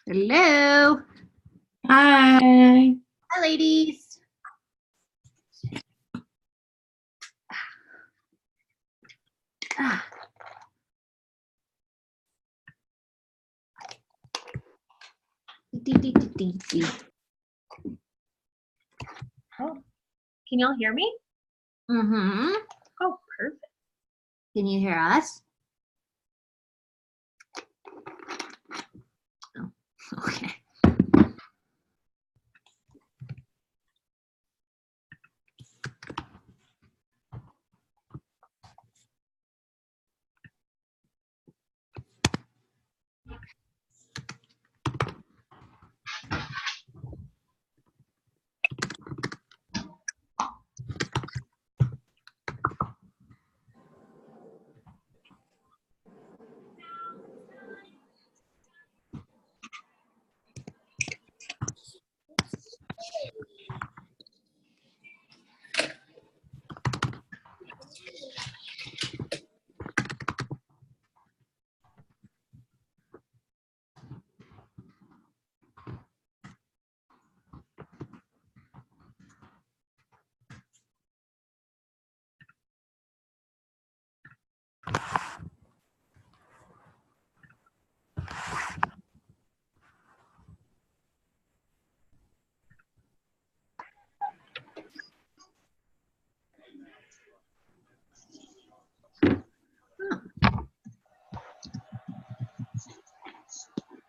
Hello. Hi. Hi, ladies. Ah. Oh, can y'all hear me? Mm-hmm. Oh, perfect. Can you hear us? Oh, okay.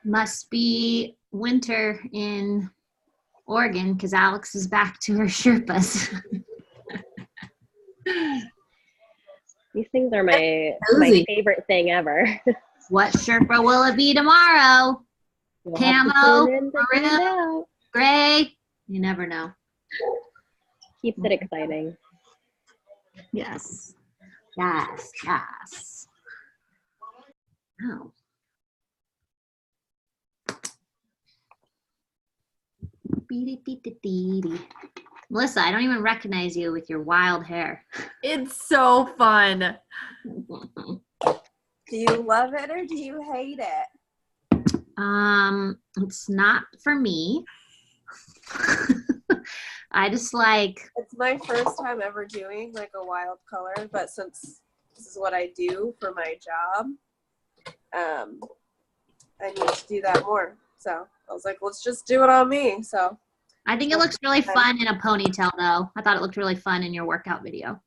Must be winter in Oregon because Alex is back to her Sherpas. These things are my Cozy. favorite thing ever. What Sherpa will it be tomorrow? You'll have to Camo, tune in to find maroon, out. gray. You never know. Keeps it exciting. Yes. Yes. Yes. Oh. Melissa, I don't even recognize you with your wild hair. It's so fun. Do you love it or do you hate it? It's not for me. I just like. It's my first time ever doing like a wild color, but since this is what I do for my job, I need to do that more. So I was like, let's just do it on me. So I think it looks really fun in a ponytail, though. I thought it looked really fun in your workout video.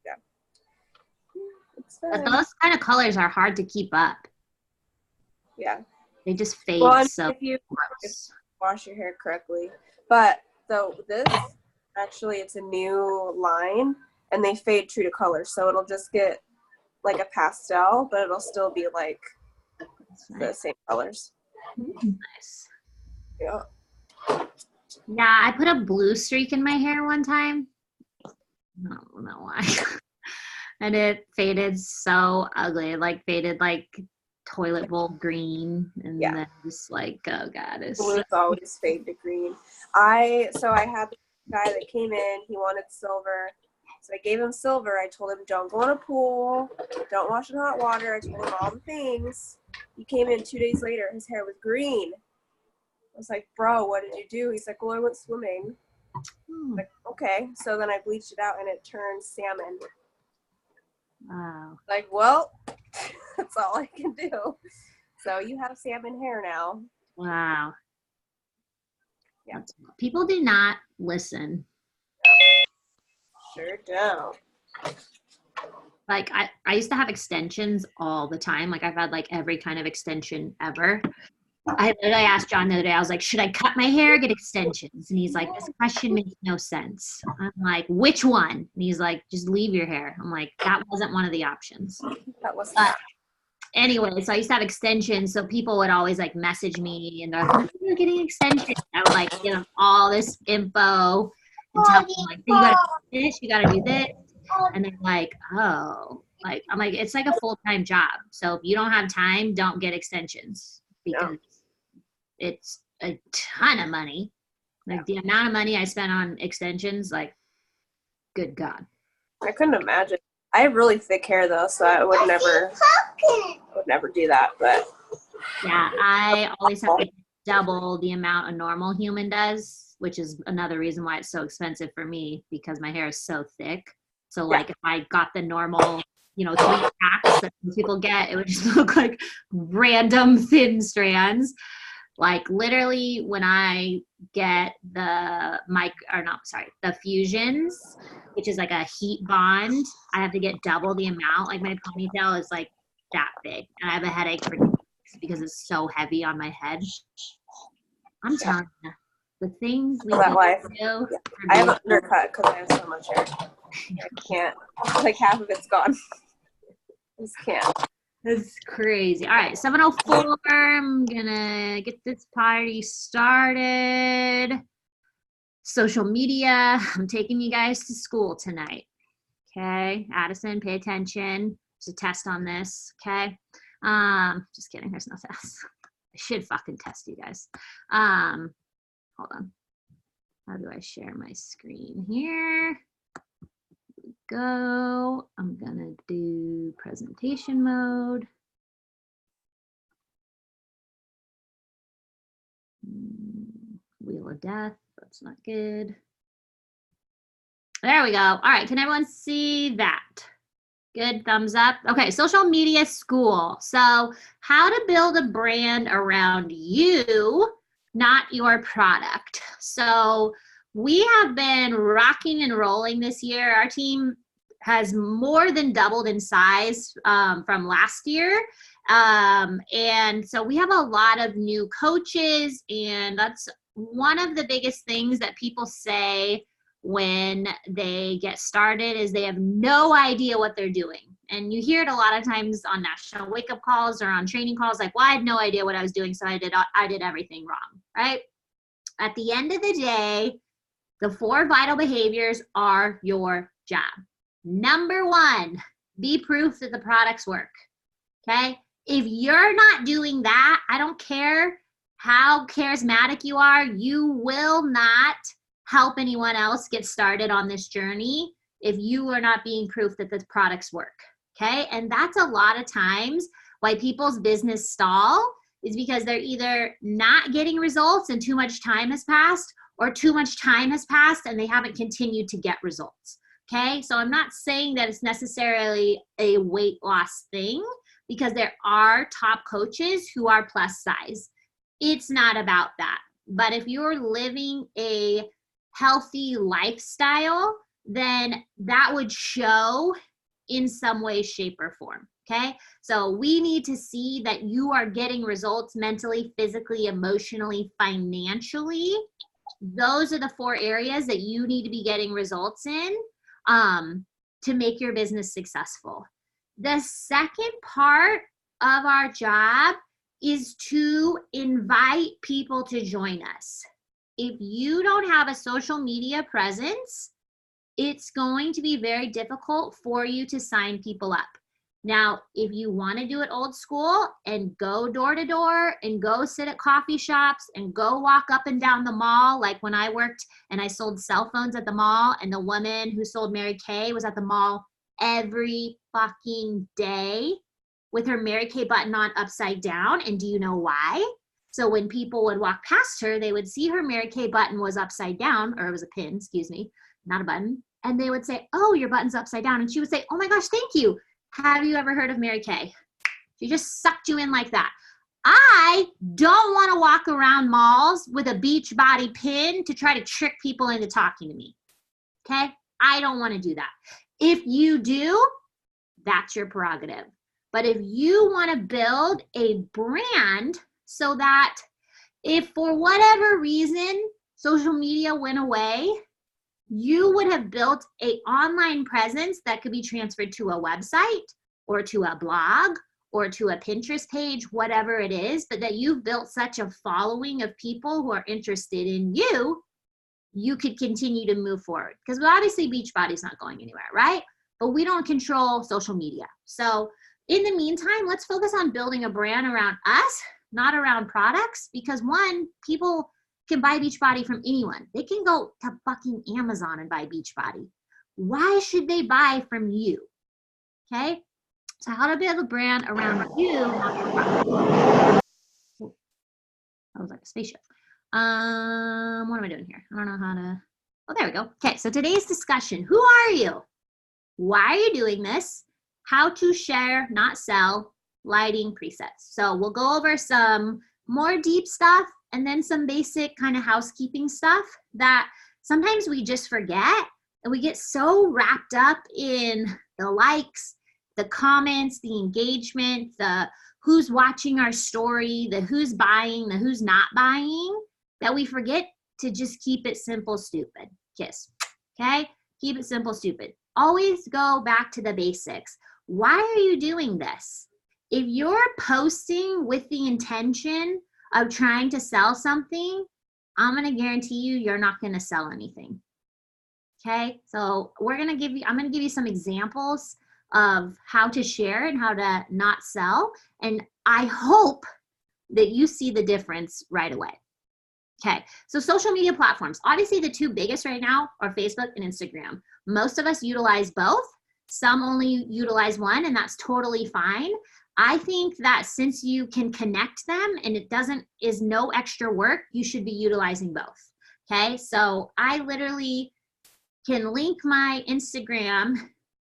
yeah, it's But fun. those kind of colors are hard to keep up. Yeah. They just fade Well, and so if you gross. wash your hair correctly, but so this actually it's a new line and they fade true to color, so it'll just get like a pastel, but it'll still be like the same colors. Nice. Yeah. Yeah, I put a blue streak in my hair one time. I don't know why. And it faded so ugly. It like faded like toilet bowl green. And Yeah. then just like, oh God. It's Blues always fade to green. I had this guy that came in, he wanted silver. So I gave him silver. I told him, don't go in a pool, don't wash in hot water. I told him all the things. He came in 2 days later, his hair was green. I was like, bro, what did you do? He's like, well, I went swimming. Like, okay. So then I bleached it out and it turned salmon. Wow. Like, well, that's all I can do. So you have salmon hair now. Wow. Yeah. People do not listen. Sure don't. Like I used to have extensions all the time. Like I've had like every kind of extension ever. I literally asked John the other day, I was like, should I cut my hair or get extensions? And he's like, this question makes no sense. I'm like, which one? And he's like, just leave your hair. I'm like, that wasn't one of the options. That was Anyway, so I used to have extensions. So people would always like message me and they're like, you're getting extensions. I would like give them all this info and tell them like, you gotta do this, you gotta do this. And they're like, oh, like, I'm like, it's like a full-time job. So if you don't have time, don't get extensions because it's a ton of money. Like the amount of money I spent on extensions, like, good God. I couldn't imagine. I have really thick hair though, so I would never do that. But yeah, I always have to get double the amount a normal human does, which is another reason why it's so expensive for me because my hair is so thick. So like if I got the normal, 3 packs that people get, it would just look like random thin strands. Like literally when I get the fusions, which is like a heat bond, I have to get double the amount. Like my ponytail is like that big and I have a headache for days because it's so heavy on my head. I'm telling you, the things we do. I have an undercut because I have so much hair. I can't. Like half of it's gone. I just can't. That's crazy. All right, 7:04. I'm gonna get this party started. Social media. I'm taking you guys to school tonight. Okay, Addison, pay attention. There's a test on this. Okay. Just kidding. There's no test. I should fucking test you guys. Hold on. How do I share my screen here? Go. I'm gonna do presentation mode. Wheel of Death. That's not good. There we go. All right. Can everyone see that? Good. Thumbs up. Okay. Social media school. So how to build a brand around you, not your product. So we have been rocking and rolling this year. Our team has more than doubled in size from last year. And so we have a lot of new coaches, and that's one of the biggest things that people say when they get started is they have no idea what they're doing. And you hear it a lot of times on national wake-up calls or on training calls, like, well, I had no idea what I was doing, so I did everything wrong, right? At the end of the day, the 4 vital behaviors are your job. Number 1, be proof that the products work, okay? If you're not doing that, I don't care how charismatic you are, you will not help anyone else get started on this journey if you are not being proof that the products work, okay? And that's a lot of times why people's business stall is because they're either not getting results and too much time has passed, or too much time has passed and they haven't continued to get results, okay? So I'm not saying that it's necessarily a weight loss thing because there are top coaches who are plus size. It's not about that. But if you're living a healthy lifestyle, then that would show in some way, shape, or form, okay? So we need to see that you are getting results mentally, physically, emotionally, financially. Those are the 4 areas that you need to be getting results in to make your business successful. The second part of our job is to invite people to join us. If you don't have a social media presence, it's going to be very difficult for you to sign people up. Now, if you want to do it old school and go door to door and go sit at coffee shops and go walk up and down the mall, like when I worked and I sold cell phones at the mall, and the woman who sold Mary Kay was at the mall every fucking day with her Mary Kay button on upside down. And do you know why? So when people would walk past her, they would see her Mary Kay button was upside down, or it was a pin, excuse me, not a button. And they would say, oh, your button's upside down. And she would say, oh my gosh, thank you. Have you ever heard of Mary Kay? She just sucked you in like that. I don't want to walk around malls with a Beachbody pin to try to trick people into talking to me. Okay? I don't want to do that. If you do, that's your prerogative. But if you want to build a brand so that if for whatever reason social media went away, you would have built an online presence that could be transferred to a website or to a blog or to a Pinterest page, whatever it is, but that you've built such a following of people who are interested in you, you could continue to move forward. Because obviously Beachbody's not going anywhere, right? But we don't control social media. So in the meantime, let's focus on building a brand around us, not around products, because one, people can buy Beachbody from anyone. They can go to fucking Amazon and buy Beachbody. Why should they buy from you? Okay? So how to build a brand around you, not your product. was like a spaceship. What am I doing here? I don't know how to, oh, there we go. Okay, so today's discussion, who are you? Why are you doing this? How to share, not sell, lighting presets. So we'll go over some more deep stuff and then some basic kind of housekeeping stuff that sometimes we just forget, and we get so wrapped up in the likes, the comments, the engagement, the who's watching our story, the who's buying, the who's not buying, that we forget to just keep it simple, stupid. Kiss. Okay? Keep it simple, stupid. Always go back to the basics. Why are you doing this? If you're posting with the intention of trying to sell something, I'm going to guarantee you, you're not going to sell anything. Okay? So I'm going to give you some examples of how to share and how to not sell. And I hope that you see the difference right away. Okay, so social media platforms. Obviously, the two biggest right now are Facebook and Instagram. Most of us utilize both. Some only utilize one, and that's totally fine. I think that since you can connect them and it is no extra work, you should be utilizing both. Okay, so I literally can link my Instagram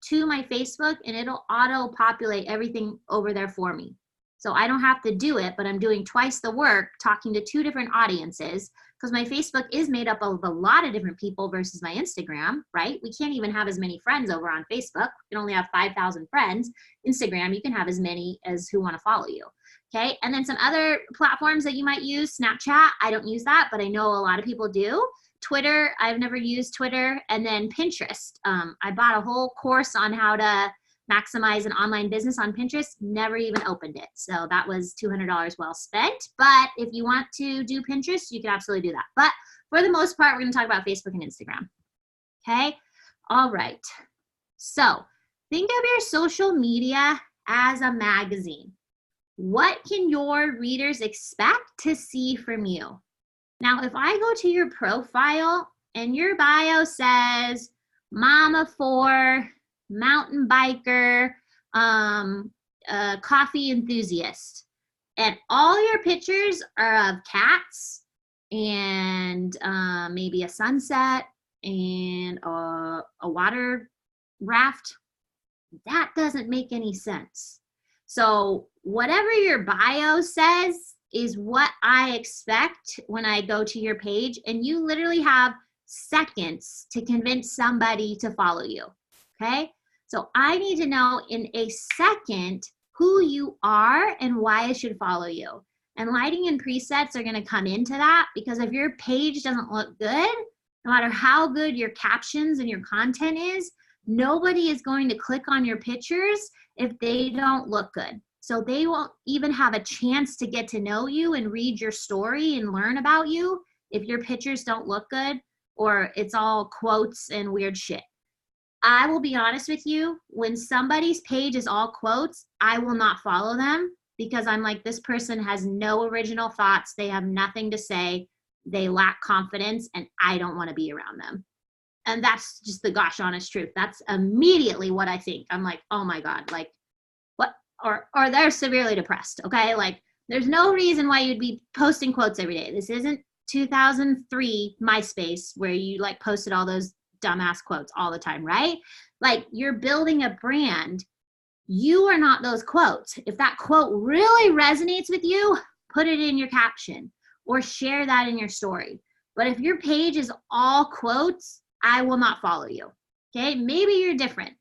to my Facebook and it'll auto populate everything over there for me. So I don't have to do it, but I'm doing twice the work talking to two different audiences, because my Facebook is made up of a lot of different people versus my Instagram, right? We can't even have as many friends over on Facebook. We can only have 5,000 friends. Instagram, you can have as many as who want to follow you. Okay, and then some other platforms that you might use, Snapchat, I don't use that, but I know a lot of people do. Twitter, I've never used Twitter. And then Pinterest. I bought a whole course on how to maximize an online business on Pinterest, never even opened it. So that was $200 well spent. But if you want to do Pinterest, you can absolutely do that. But for the most part, we're going to talk about Facebook and Instagram. Okay? All right. So think of your social media as a magazine. What can your readers expect to see from you? Now, if I go to your profile and your bio says, Mama 4, mountain biker, coffee enthusiast, and all your pictures are of cats and maybe a sunset and a water raft, that doesn't make any sense. So whatever your bio says is what I expect when I go to your page, and you literally have seconds to convince somebody to follow you. Okay? So I need to know in a second who you are and why I should follow you. And lighting and presets are going to come into that, because if your page doesn't look good, no matter how good your captions and your content is, nobody is going to click on your pictures if they don't look good. So they won't even have a chance to get to know you and read your story and learn about you if your pictures don't look good or it's all quotes and weird shit. I will be honest with you, when somebody's page is all quotes, I will not follow them, because I'm like, this person has no original thoughts. They have nothing to say. They lack confidence, and I don't want to be around them. And that's just the gosh honest truth. That's immediately what I think. I'm like, oh my God, like what? Or they're severely depressed, okay? Like there's no reason why you'd be posting quotes every day. This isn't 2003 MySpace where you like posted all those dumbass quotes all the time, right? Like you're building a brand. You are not those quotes. If that quote really resonates with you, put it in your caption or share that in your story. But if your page is all quotes, I will not follow you. Okay? Maybe you're different,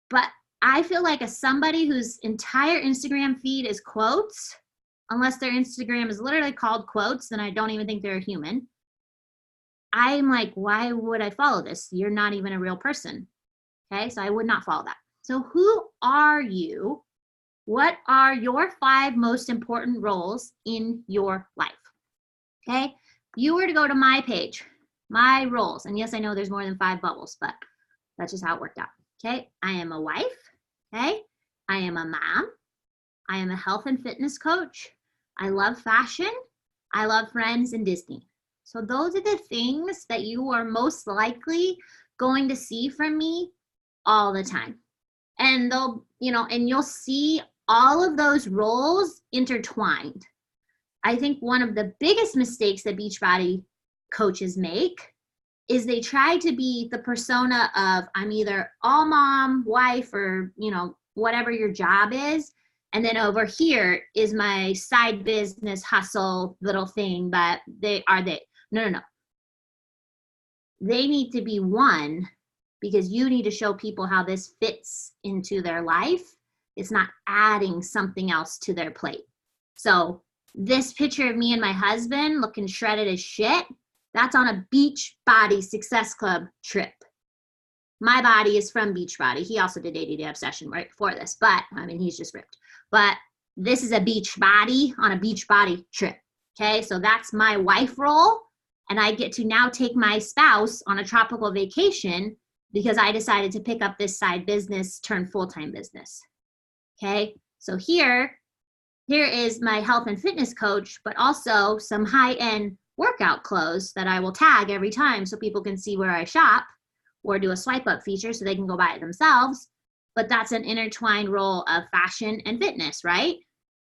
but I feel like as somebody whose entire Instagram feed is quotes, unless their Instagram is literally called quotes, then I don't even think they're a human. I'm like, why would I follow this? You're not even a real person. Okay, so I would not follow that. So who are you? What are your 5 most important roles in your life? Okay, you were to go to my page, my roles, and yes, I know there's more than 5 bubbles, but that's just how it worked out. Okay, I am a wife. Okay, I am a mom. I am a health and fitness coach. I love fashion. I love Friends and Disney. So those are the things that you are most likely going to see from me all the time. And they'll, and you'll see all of those roles intertwined. I think one of the biggest mistakes that Beachbody coaches make is they try to be the persona of, I'm either all mom, wife, or, you know, whatever your job is. And then over here is my side business hustle little thing, but no. They need to be one, because you need to show people how this fits into their life. It's not adding something else to their plate. So this picture of me and my husband looking shredded as shit, that's on a Beachbody Success Club trip. My body is from Beachbody. He also did 80 Day Obsession right before this, but I mean, he's just ripped. But this is a Beachbody on a Beachbody trip. Okay, so that's my wife role. And I get to now take my spouse on a tropical vacation because I decided to pick up this side business, turn full-time business. Okay, so here is my health and fitness coach, but also some high-end workout clothes that I will tag every time so people can see where I shop, or do a swipe up feature so they can go buy it themselves. But that's an intertwined role of fashion and fitness, right?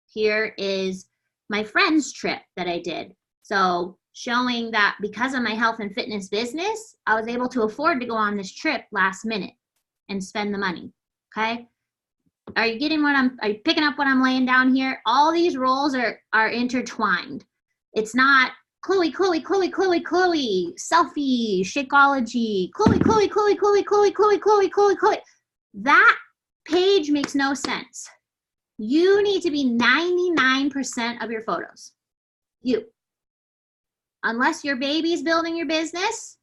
Here is my friend's trip that I did. So showing that because of my health and fitness business, I was able to afford to go on this trip last minute and spend the money, okay? Are you picking up what I'm laying down here? All these roles are intertwined. It's not Chloe, selfie, Shakeology, Chloe. That page makes no sense. You need to be 99% of your photos. You. Unless your baby's building your business,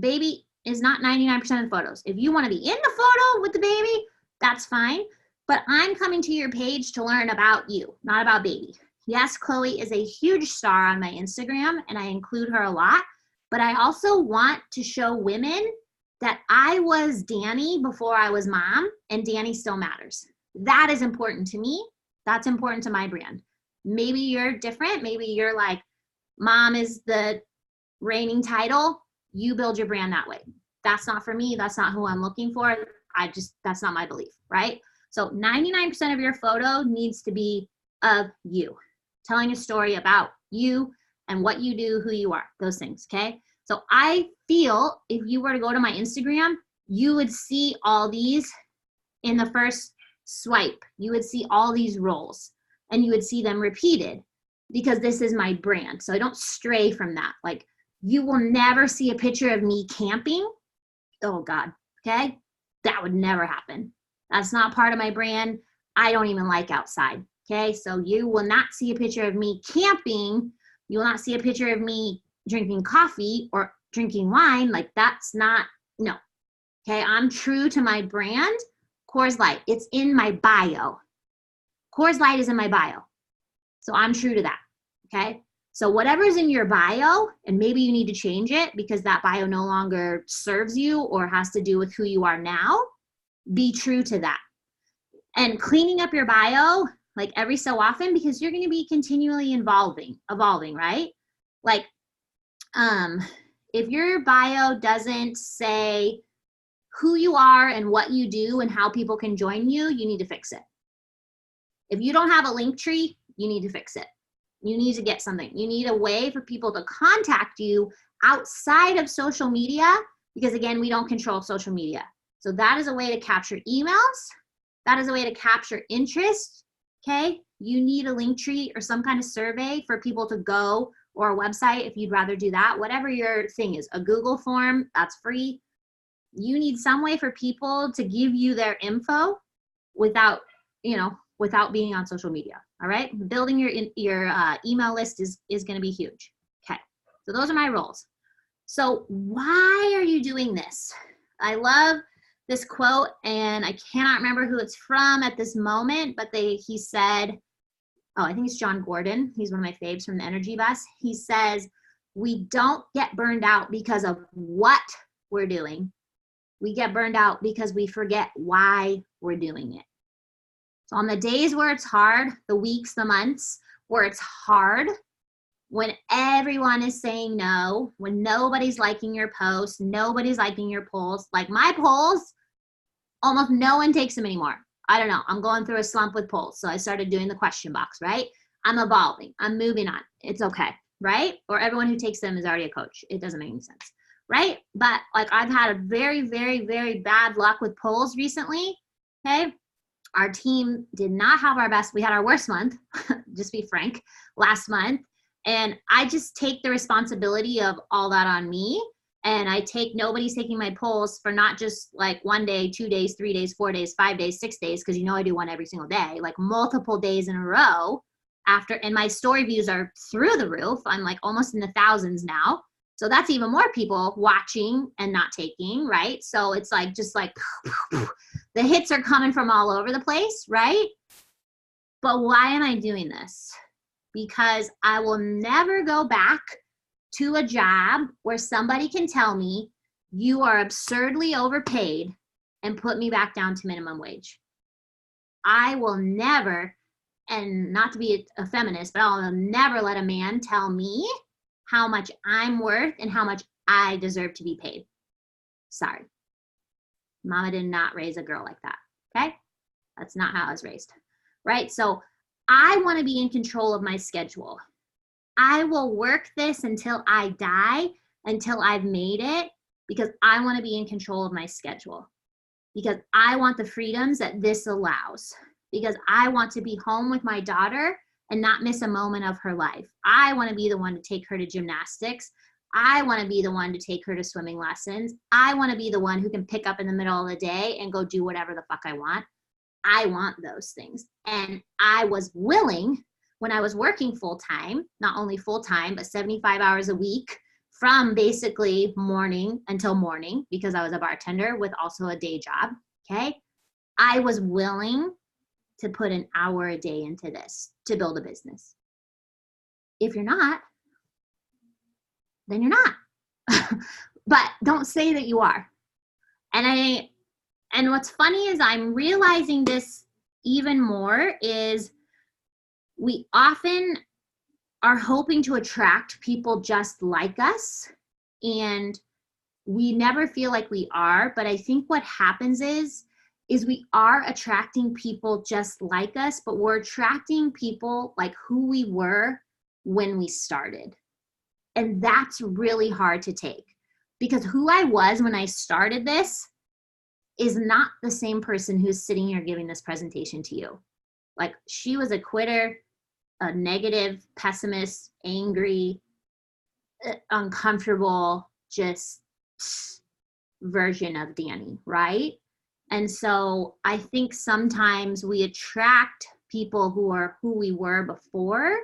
baby is not 99% of the photos. If you want to be in the photo with the baby, that's fine. But I'm coming to your page to learn about you, not about baby. Yes, Chloe is a huge star on my Instagram, and I include her a lot. But I also want to show women that I was Danny before I was mom, and Danny still matters. That is important to me. That's important to my brand. Maybe you're different. Maybe you're like, mom is the reigning title. You build your brand that way. That's not for me. That's not who I'm looking for. That's not my belief, right? So 99% of your photo needs to be of you, telling a story about you and what you do, who you are, those things, okay? So I feel if you were to go to my Instagram, you would see all these in the first swipe. You would see all these roles and you would see them repeated because this is my brand. So I don't stray from that. Like, you will never see a picture of me camping. Oh God, okay? That would never happen. That's not part of my brand. I don't even like outside, okay? So you will not see a picture of me camping. You will not see a picture of me drinking coffee or drinking wine. Like, that's not, no. Okay, I'm true to my brand. Coors Light, it's in my bio. Coors Light is in my bio. So I'm true to that, okay? So whatever's in your bio, and maybe you need to change it because that bio no longer serves you or has to do with who you are now, be true to that. And cleaning up your bio, like every so often, because you're going to be continually evolving, right? Like, if your bio doesn't say who you are and what you do and how people can join you, you need to fix it. If you don't have a link tree, you need to fix it. You need to get something. You need a way for people to contact you outside of social media because, again, we don't control social media. So that is a way to capture emails. That is a way to capture interest, okay? You need a link tree or some kind of survey for people to go, or a website if you'd rather do that. Whatever your thing is, a Google form, that's free. You need some way for people to give you their info without being on social media, all right? Building your email list is going to be huge. Okay, so those are my roles. So why are you doing this? I love this quote, and I cannot remember who it's from at this moment, but he said, I think it's John Gordon. He's one of my faves from the Energy Bus. He says, we don't get burned out because of what we're doing. We get burned out because we forget why we're doing it. So on the days where it's hard, the weeks, the months where it's hard, when everyone is saying no, when nobody's liking your posts, nobody's liking your polls, like my polls, almost no one takes them anymore. I don't know. I'm going through a slump with polls. So I started doing the question box, right? I'm evolving. I'm moving on. It's okay, right? Or everyone who takes them is already a coach. It doesn't make any sense, right? But like I've had a very, very, very bad luck with polls recently, okay? Our team did not have our best. We had our worst month, just be frank, last month. And I just take the responsibility of all that on me. And I take, nobody's taking my polls for not just like 1 day, 2 days, 3 days, 4 days, 5 days, 6 days, because you know I do one every single day, like multiple days in a row after, and my story views are through the roof. I'm like almost in the thousands now. So that's even more people watching and not taking, right? So it's like, just like the hits are coming from all over the place, right? But why am I doing this? Because I will never go back to a job where somebody can tell me you are absurdly overpaid and put me back down to minimum wage. I will never, and not to be a feminist, but I'll never let a man tell me how much I'm worth and how much I deserve to be paid. Sorry. Mama did not raise a girl like that, okay? That's not how I was raised, right? So I want to be in control of my schedule. I will work this until I die, until I've made it, because I want to be in control of my schedule, because I want the freedoms that this allows, because I want to be home with my daughter and not miss a moment of her life. I want to be the one to take her to gymnastics. I want to be the one to take her to swimming lessons. I want to be the one who can pick up in the middle of the day and go do whatever the fuck I want. I want those things. And I was willing, when I was working full-time, not only full-time, but 75 hours a week from basically morning until morning, because I was a bartender with also a day job, okay? I was willing to put an hour a day into this to build a business. If you're not, then you're not. But don't say that you are. And what's funny is I'm realizing this even more is we often are hoping to attract people just like us, and we never feel like we are. But I think what happens is we are attracting people just like us, but we're attracting people like who we were when we started. And that's really hard to take, because who I was when I started this is not the same person who's sitting here giving this presentation to you. Like, she was a quitter, a negative, pessimist, angry, uncomfortable, just version of Dani, right? And so I think sometimes we attract people who are who we were before,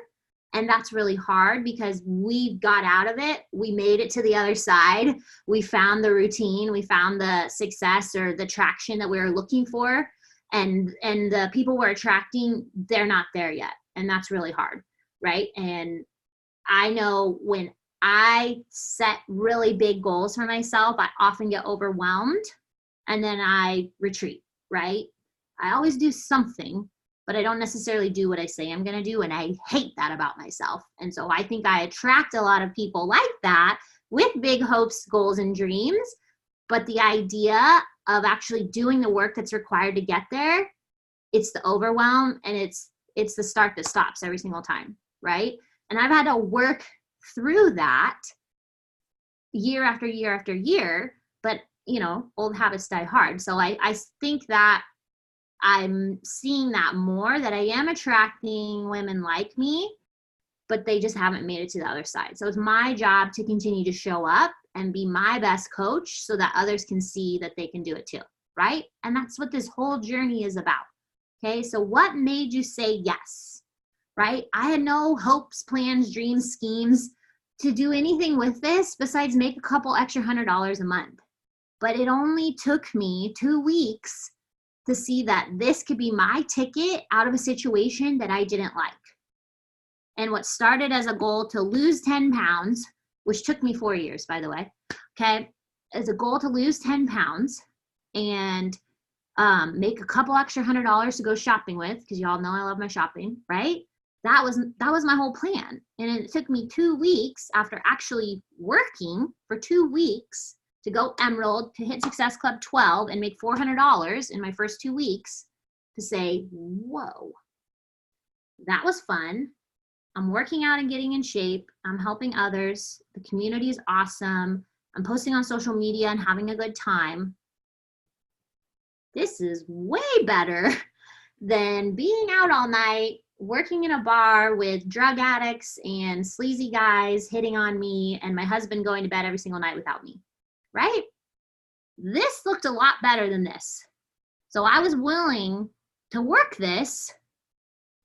and that's really hard because we got out of it. We made it to the other side. We found the routine. We found the success or the traction that we were looking for. And the people we're attracting, they're not there yet. And that's really hard, right? And I know when I set really big goals for myself, I often get overwhelmed and then I retreat, right? I always do something, but I don't necessarily do what I say I'm going to do. And I hate that about myself. And so I think I attract a lot of people like that with big hopes, goals, and dreams. But the idea of actually doing the work that's required to get there, it's the overwhelm, and it's the start that stops every single time, right? And I've had to work through that year after year after year, but you know, old habits die hard. So I think that I'm seeing that more, that I am attracting women like me, but they just haven't made it to the other side. So it's my job to continue to show up and be my best coach so that others can see that they can do it too, right? And that's what this whole journey is about. Okay, so what made you say yes, right? I had no hopes, plans, dreams, schemes to do anything with this besides make a couple extra $100 a month. But it only took me 2 weeks to see that this could be my ticket out of a situation that I didn't like. And what started as a goal to lose 10 pounds, which took me 4 years, by the way, okay, as a goal to lose 10 pounds and make a couple extra $100 to go shopping with, because y'all know I love my shopping, right? That was my whole plan. And it took me 2 weeks after actually working for 2 weeks to go Emerald, to hit Success Club 12 and make $400 in my first 2 weeks to say, whoa, that was fun. I'm working out and getting in shape. I'm helping others. The community is awesome. I'm posting on social media and having a good time. This is way better than being out all night, working in a bar with drug addicts and sleazy guys hitting on me, and my husband going to bed every single night without me, right? This looked a lot better than this. So I was willing to work this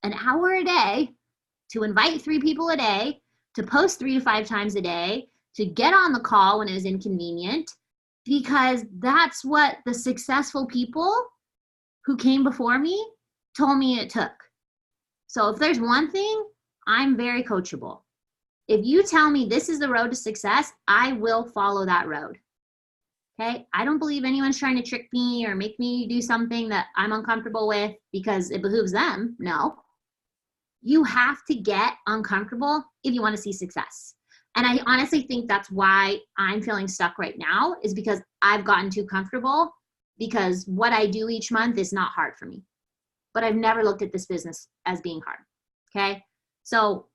an hour a day, to invite 3 people a day, to post 3 to 5 times a day, to get on the call when it was inconvenient, because that's what the successful people who came before me told me it took. So if there's one thing, I'm very coachable. If you tell me this is the road to success, I will follow that road. Okay? I don't believe anyone's trying to trick me or make me do something that I'm uncomfortable with because it behooves them. No. You have to get uncomfortable if you want to see success. And I honestly think that's why I'm feeling stuck right now, is because I've gotten too comfortable, because what I do each month is not hard for me. But I've never looked at this business as being hard. Okay? So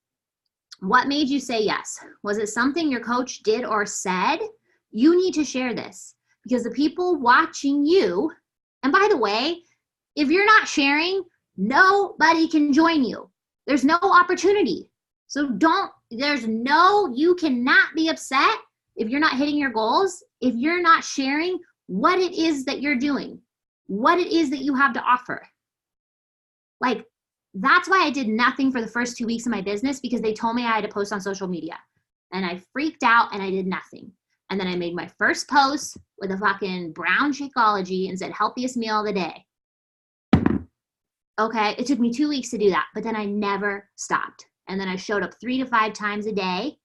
what made you say yes? Was it something your coach did or said? You need to share this, because the people watching you, and by the way, if you're not sharing, nobody can join you. There's no opportunity. So you cannot be upset if you're not hitting your goals, if you're not sharing what it is that you're doing, what it is that you have to offer. Like, that's why I did nothing for the first 2 weeks of my business, because they told me I had to post on social media. And I freaked out and I did nothing. And then I made my first post with a fucking brown Shakeology and said, healthiest meal of the day. Okay, it took me 2 weeks to do that, but then I never stopped. And then I showed up 3 to 5 times a day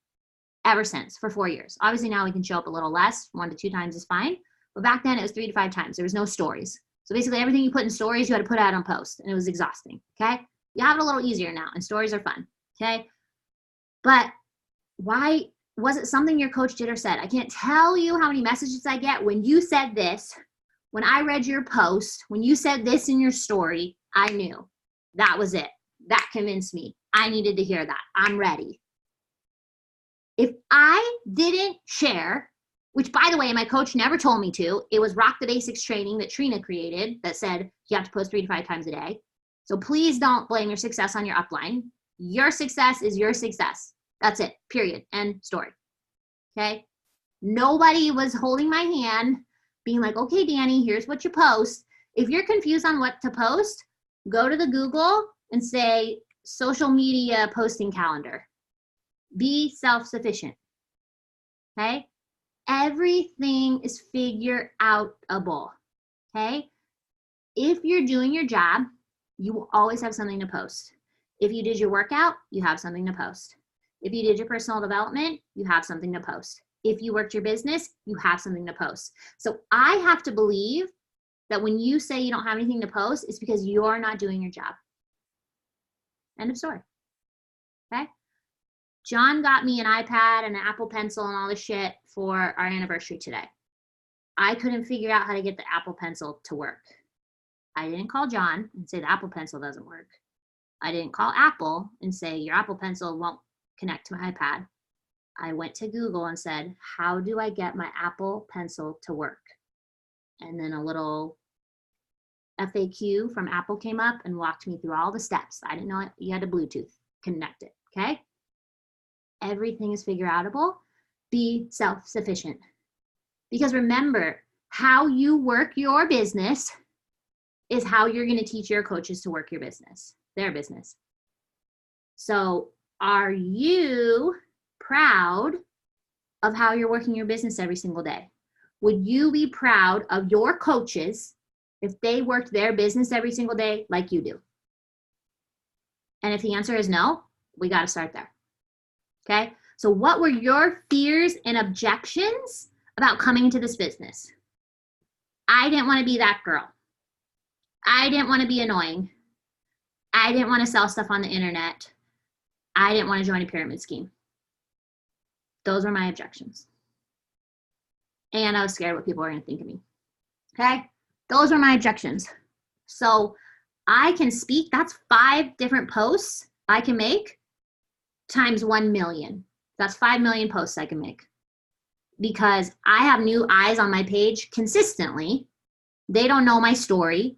ever since, for 4 years. Obviously now we can show up a little less, 1 to 2 times is fine. But back then it was 3 to 5 times. There was no stories. So basically everything you put in stories, you had to put out on post, and it was exhausting, okay? You have it a little easier now, and stories are fun, okay? But why was it something your coach did or said? I can't tell you how many messages I get when you said this, when I read your post, when you said this in your story. I knew that was it. That convinced me. I needed to hear that. I'm ready. If I didn't share, which by the way, my coach never told me to, it was Rock the Basics training that Trina created that said you have to post 3 to 5 times a day. So please don't blame your success on your upline. Your success is your success. That's it, period, end story. Okay? Nobody was holding my hand being like, okay, Danny, here's what you post. If you're confused on what to post, go to the Google and say social media posting calendar. Be self-sufficient. Okay? Everything is figure-outable. Okay? If you're doing your job, you will always have something to post. If you did your workout, you have something to post. If you did your personal development, you have something to post. If you worked your business, you have something to post. So I have to believe that when you say you don't have anything to post, it's because you're not doing your job. End of story. Okay? John got me an iPad and an Apple Pencil and all this shit for our anniversary today. I couldn't figure out how to get the Apple Pencil to work. I didn't call John and say the Apple Pencil doesn't work. I didn't call Apple and say your Apple Pencil won't connect to my iPad. I went to Google and said, how do I get my Apple Pencil to work? And then a little FAQ from Apple came up and walked me through all the steps. I didn't know you had to Bluetooth connect it, okay? Everything is figure-outable. Be self-sufficient. Because remember, how you work your business is how you're going to teach your coaches to work your business, their business. So are you proud of how you're working your business every single day? Would you be proud of your coaches if they worked their business every single day like you do? And if the answer is no, we got to start there. Okay? So what were your fears and objections about coming into this business? I didn't want to be that girl. I didn't want to be annoying. I didn't want to sell stuff on the internet. I didn't want to join a pyramid scheme. Those were my objections. And I was scared what people were going to think of me. Okay? Those were my objections. So I can speak. That's 5 different posts I can make times 1 million. That's 5 million posts I can make. Because I have new eyes on my page consistently. They don't know my story.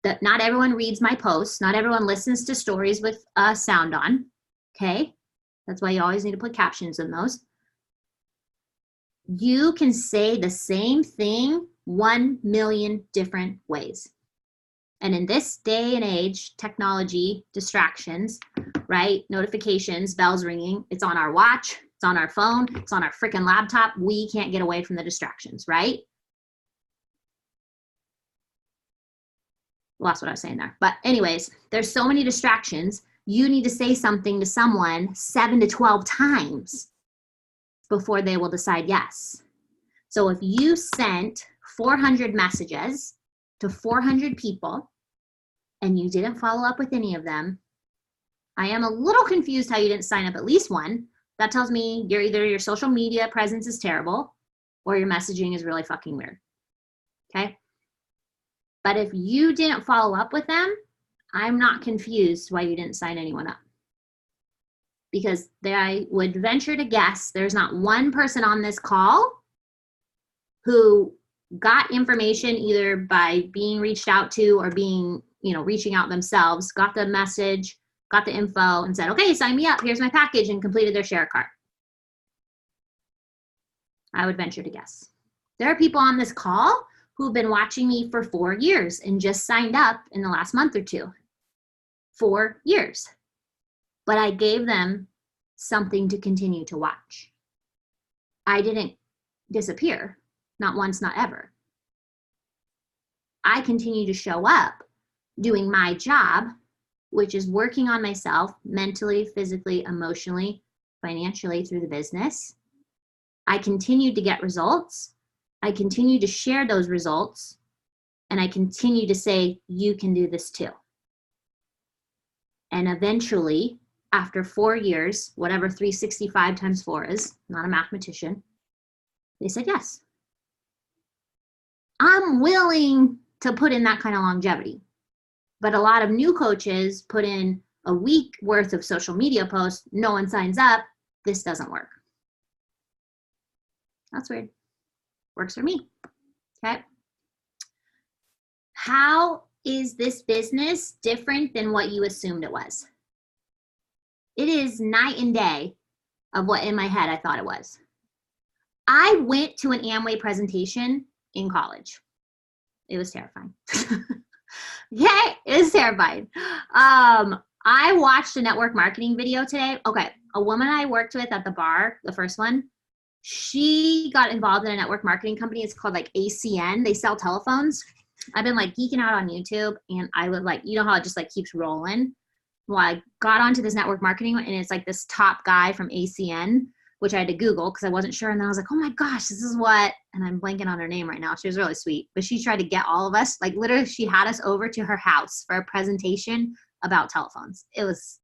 That not everyone reads my posts. Not everyone listens to stories with sound on. Okay? That's why you always need to put captions in those. You can say the same thing 1 million different ways. And in this day and age, technology, distractions, right? Notifications, bells ringing, it's on our watch, it's on our phone, it's on our freaking laptop. We can't get away from the distractions, right? Lost what I was saying there. But anyways, there's so many distractions. You need to say something to someone 7 to 12 times before they will decide yes. So if you sent 400 messages to 400 people and you didn't follow up with any of them, I am a little confused how you didn't sign up at least one. That tells me either your social media presence is terrible or your messaging is really fucking weird. Okay? But if you didn't follow up with them, I'm not confused why you didn't sign anyone up. Because I would venture to guess there's not one person on this call who got information either by being reached out to or being, reaching out themselves, got the message, got the info and said, okay, sign me up. Here's my package, and completed their share cart. I would venture to guess. There are people on this call who've been watching me for 4 years and just signed up in the last month or two. 4 years. But I gave them something to continue to watch. I didn't disappear, not once, not ever. I continue to show up doing my job, which is working on myself mentally, physically, emotionally, financially through the business. I continued to get results. I continue to share those results, and I continue to say, you can do this too. And eventually, after 4 years, whatever 365 times 4 is, not a mathematician, they said yes. I'm willing to put in that kind of longevity. But a lot of new coaches put in a week worth of social media posts, no one signs up, this doesn't work. That's weird. Works for me. Okay. How is this business different than what you assumed it was? It is night and day of what in my head I thought it was. I went to an Amway presentation in college. It was terrifying. Yeah, it was terrifying. I watched a network marketing video today. Okay, a woman I worked with at the bar, the first one, she got involved in a network marketing company. It's called like ACN. They sell telephones. I've been like geeking out on YouTube, and I would like, how it just like keeps rolling. Well, I got onto this network marketing, and it's like this top guy from ACN, which I had to Google because I wasn't sure. And then I was like, oh my gosh, this is what, and I'm blanking on her name right now. She was really sweet, but she tried to get all of us, like literally she had us over to her house for a presentation about telephones. It was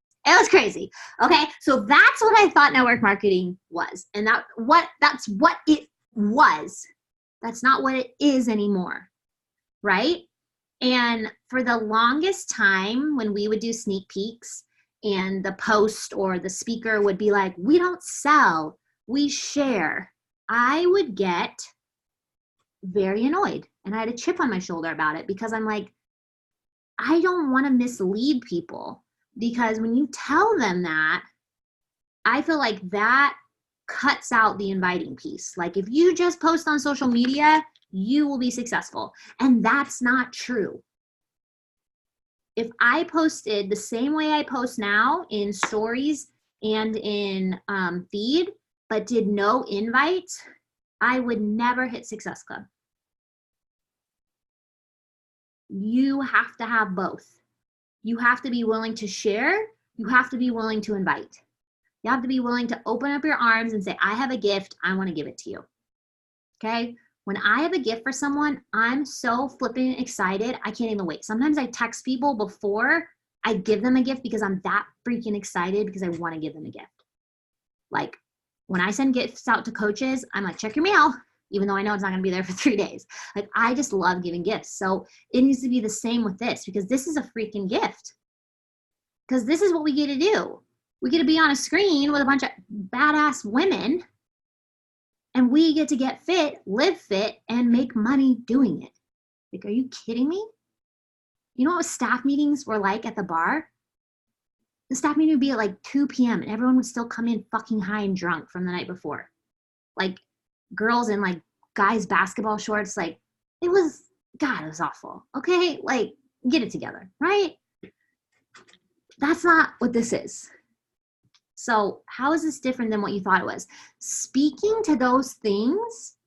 crazy. Okay. So that's what I thought network marketing was. And that's what it was. That's not what it is anymore. Right. And for the longest time when we would do sneak peeks, and the post or the speaker would be like, we don't sell, we share, I would get very annoyed. And I had a chip on my shoulder about it because I'm like, I don't want to mislead people, because when you tell them that, I feel like that cuts out the inviting piece. Like if you just post on social media, you will be successful. And that's not true. If I posted the same way I post now in stories and in feed, but did no invites, I would never hit Success Club. You have to have both. You have to be willing to share. You have to be willing to invite. You have to be willing to open up your arms and say, I have a gift, I want to give it to you. Okay? When I have a gift for someone, I'm so flipping excited, I can't even wait. Sometimes I text people before I give them a gift because I'm that freaking excited because I want to give them a gift. Like when I send gifts out to coaches, I'm like, check your mail, even though I know it's not going to be there for 3 days. Like I just love giving gifts. So it needs to be the same with this, because this is a freaking gift. Because this is what we get to do. We get to be on a screen with a bunch of badass women, and we get to get fit, live fit, and make money doing it. Like, are you kidding me? You know what staff meetings were like at the bar? The staff meeting would be at like 2 p.m. and everyone would still come in fucking high and drunk from the night before. Like girls in like guys basketball shorts. Like it was awful. Okay, like get it together, right? That's not what this is. So how is this different than what you thought it was? Speaking to those things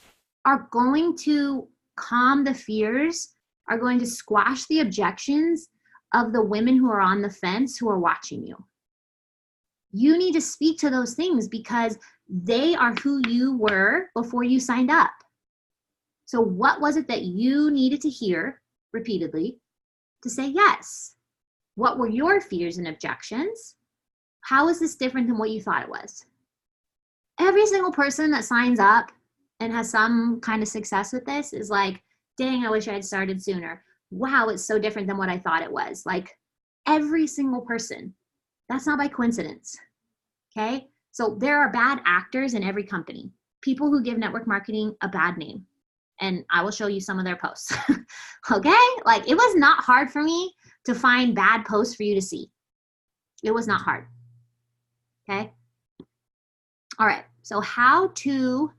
are going to calm the fears, are going to squash the objections of the women who are on the fence who are watching you. You need to speak to those things because they are who you were before you signed up. So what was it that you needed to hear repeatedly to say yes? What were your fears and objections? How is this different than what you thought it was? Every single person that signs up and has some kind of success with this is like, dang, I wish I had started sooner. Wow, it's so different than what I thought it was. Like every single person. That's not by coincidence. Okay? So there are bad actors in every company. People who give network marketing a bad name. And I will show you some of their posts. Okay? Like it was not hard for me to find bad posts for you to see. It was not hard. Okay? All right. So how to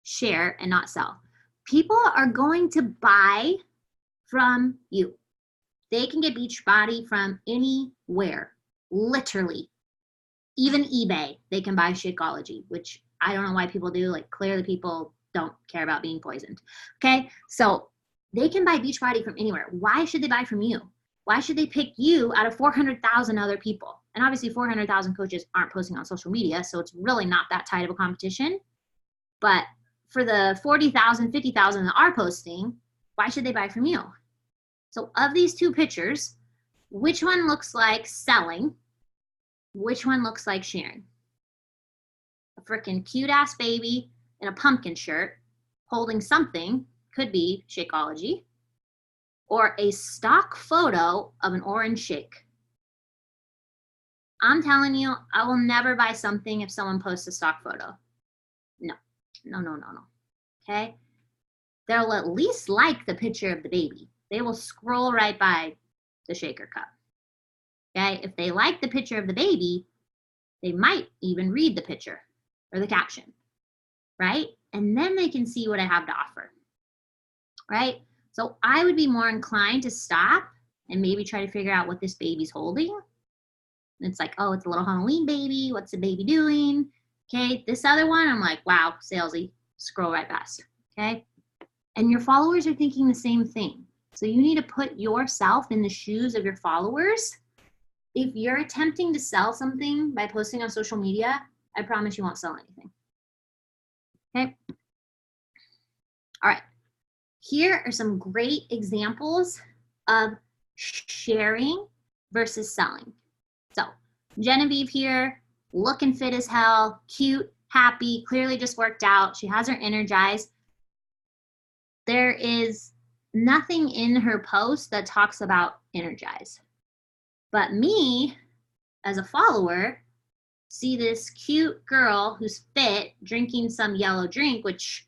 share and not sell. People are going to buy from you. They can get Beachbody from anywhere, literally. Even eBay, they can buy Shakeology, which I don't know why people do. Like clearly people don't care about being poisoned. Okay, so they can buy Beachbody from anywhere. Why should they buy from you? Why should they pick you out of 400,000 other people? And obviously 400,000 coaches aren't posting on social media, so it's really not that tight of a competition. But for the 40,000, 50,000 that are posting, why should they buy from you? So of these two pictures, which one looks like selling? Which one looks like sharing? A freaking cute ass baby in a pumpkin shirt holding something, could be Shakeology, or a stock photo of an orange shake. I'm telling you, I will never buy something if someone posts a stock photo. No. Okay? They'll at least like the picture of the baby. They will scroll right by the shaker cup. Okay? If they like the picture of the baby, they might even read the picture or the caption, right? And then they can see what I have to offer, right? So I would be more inclined to stop and maybe try to figure out what this baby's holding. It's like, oh, it's a little Halloween baby. What's the baby doing? Okay, this other one, I'm like, wow, salesy. Scroll right past, okay? And your followers are thinking the same thing. So you need to put yourself in the shoes of your followers. If you're attempting to sell something by posting on social media, I promise you won't sell anything. Okay? All right. Here are some great examples of sharing versus selling. So Genevieve here, looking fit as hell, cute, happy, clearly just worked out. She has her Energize. There is nothing in her post that talks about Energize. But me, as a follower, see this cute girl who's fit drinking some yellow drink, which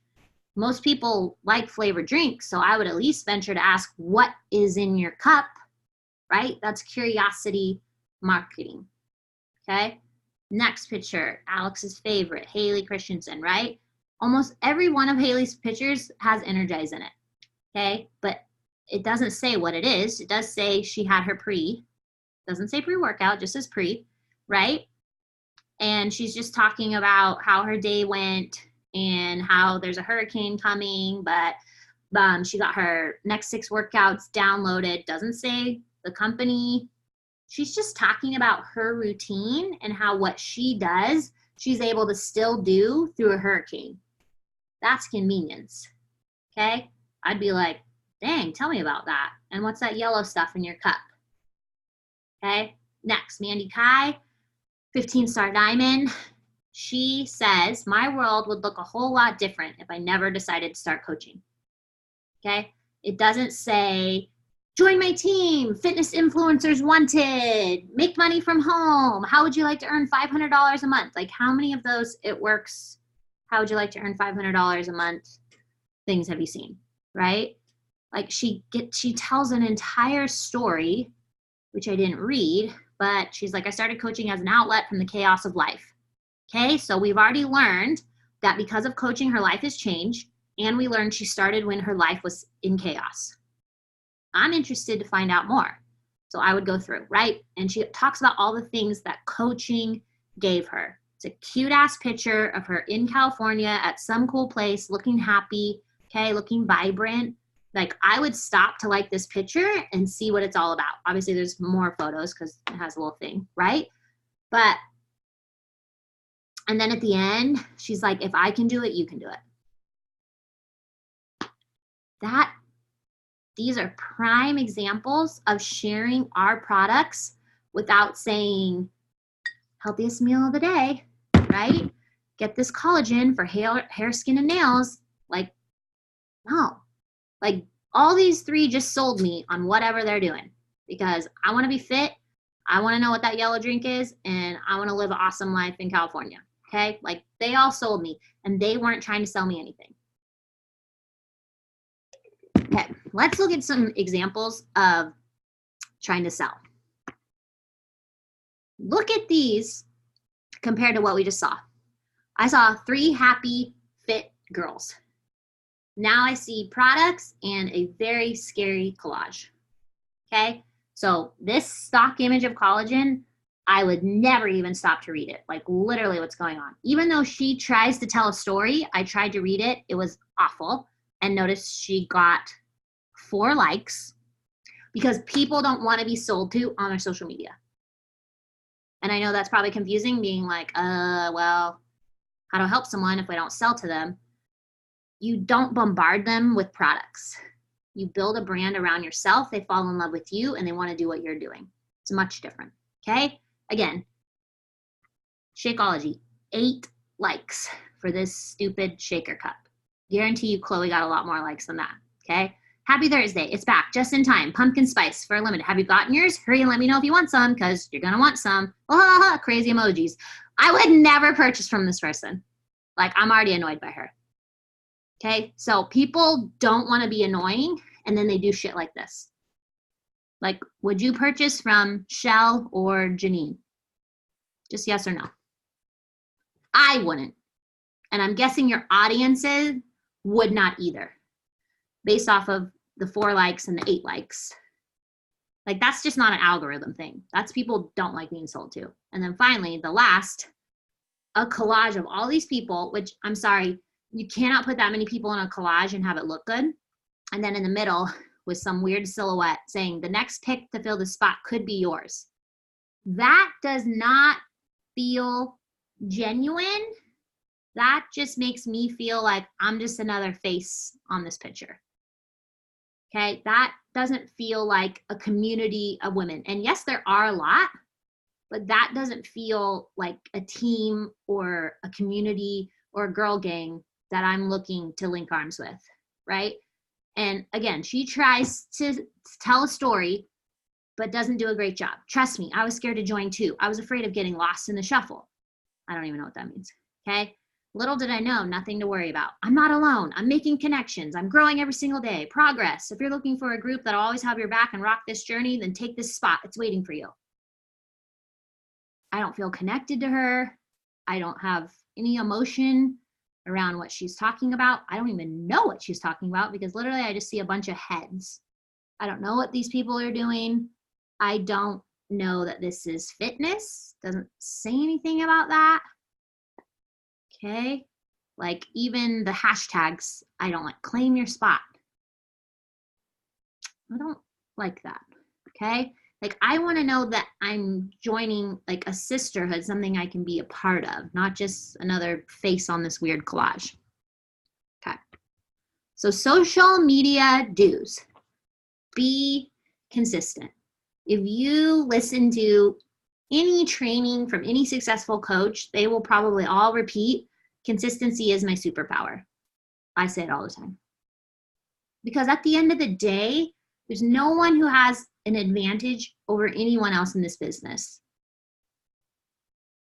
most people like flavored drinks. So I would at least venture to ask, what is in your cup, right? That's curiosity marketing, okay? Next picture, Alex's favorite, Haley Christensen, right? Almost every one of Haley's pictures has Energize in it, okay? But it doesn't say what it is. It does say she had her pre. Doesn't say pre-workout, just says pre, right? And she's just talking about how her day went and how there's a hurricane coming, but she got her next 6 workouts downloaded. Doesn't say the company. She's just talking about her routine and how what she does, she's able to still do through a hurricane. That's convenience, okay? I'd be like, dang, tell me about that. And what's that yellow stuff in your cup? Okay, next, Mandy Kai, 15-star diamond. She says, my world would look a whole lot different if I never decided to start coaching. Okay, it doesn't say join my team, fitness influencers wanted, make money from home. How would you like to earn $500 a month? Like how many of those it works? How would you like to earn $500 a month? Things have you seen, right? Like she tells an entire story, which I didn't read, but she's like, I started coaching as an outlet from the chaos of life. Okay, so we've already learned that because of coaching, her life has changed, and we learned she started when her life was in chaos. I'm interested to find out more. So I would go through, right? And she talks about all the things that coaching gave her. It's a cute ass picture of her in California at some cool place, looking happy, okay, looking vibrant. Like I would stop to like this picture and see what it's all about. Obviously there's more photos because it has a little thing, right? But, and then at the end, she's like, if I can do it, you can do it. These are prime examples of sharing our products without saying healthiest meal of the day, right? Get this collagen for hair, skin, and nails. Like, no. Like all these three just sold me on whatever they're doing because I want to be fit. I want to know what that yellow drink is, and I want to live an awesome life in California. Okay? Like they all sold me, and they weren't trying to sell me anything. Okay, let's look at some examples of trying to sell. Look at these compared to what we just saw. I saw 3 happy, fit girls. Now I see products and a very scary collage. Okay, so this stock image of collagen, I would never even stop to read it. Like literally what's going on. Even though she tries to tell a story, I tried to read it. It was awful. And notice she got 4 likes because people don't want to be sold to on their social media. And I know that's probably confusing, being like, well, how do I help someone if I don't sell to them? You don't bombard them with products. You build a brand around yourself. They fall in love with you and they want to do what you're doing. It's much different. Okay. Again, Shakeology, 8 likes for this stupid shaker cup. Guarantee you Chloe got a lot more likes than that. Okay. Happy Thursday. It's back just in time. Pumpkin spice for a limited. Have you gotten yours? Hurry and let me know if you want some because you're going to want some. Oh, crazy emojis. I would never purchase from this person. Like I'm already annoyed by her. Okay, so people don't want to be annoying, and then they do shit like this. Like, would you purchase from Shell or Janine? Just yes or no. I wouldn't. And I'm guessing your audiences would not either, based off of the 4 likes and the 8 likes. Like, that's just not an algorithm thing. That's people don't like being sold to. And then finally, the last, a collage of all these people, which I'm sorry, you cannot put that many people in a collage and have it look good. And then in the middle with some weird silhouette saying the next pick to fill the spot could be yours. That does not feel genuine. That just makes me feel like I'm just another face on this picture. Okay, that doesn't feel like a community of women. And yes, there are a lot, but that doesn't feel like a team or a community or a girl gang that I'm looking to link arms with, right? And again, she tries to tell a story, but doesn't do a great job. Trust me, I was scared to join too. I was afraid of getting lost in the shuffle. I don't even know what that means, okay? Little did I know, nothing to worry about. I'm not alone. I'm making connections. I'm growing every single day. Progress. If you're looking for a group that'll always have your back and rock this journey, then take this spot. It's waiting for you. I don't feel connected to her. I don't have any emotion around what she's talking about. I don't even know what she's talking about because literally I just see a bunch of heads. I don't know what these people are doing. I don't know that this is fitness. Doesn't say anything about that. Okay. Like even the hashtags, I don't like claim your spot. I don't like that. Okay. Like I want to know that I'm joining like a sisterhood, something I can be a part of, not just another face on this weird collage. Okay. So social media do's. Be consistent. If you listen to any training from any successful coach, they will probably all repeat, consistency is my superpower. I say it all the time. Because at the end of the day, There's no one who has an advantage over anyone else in this business.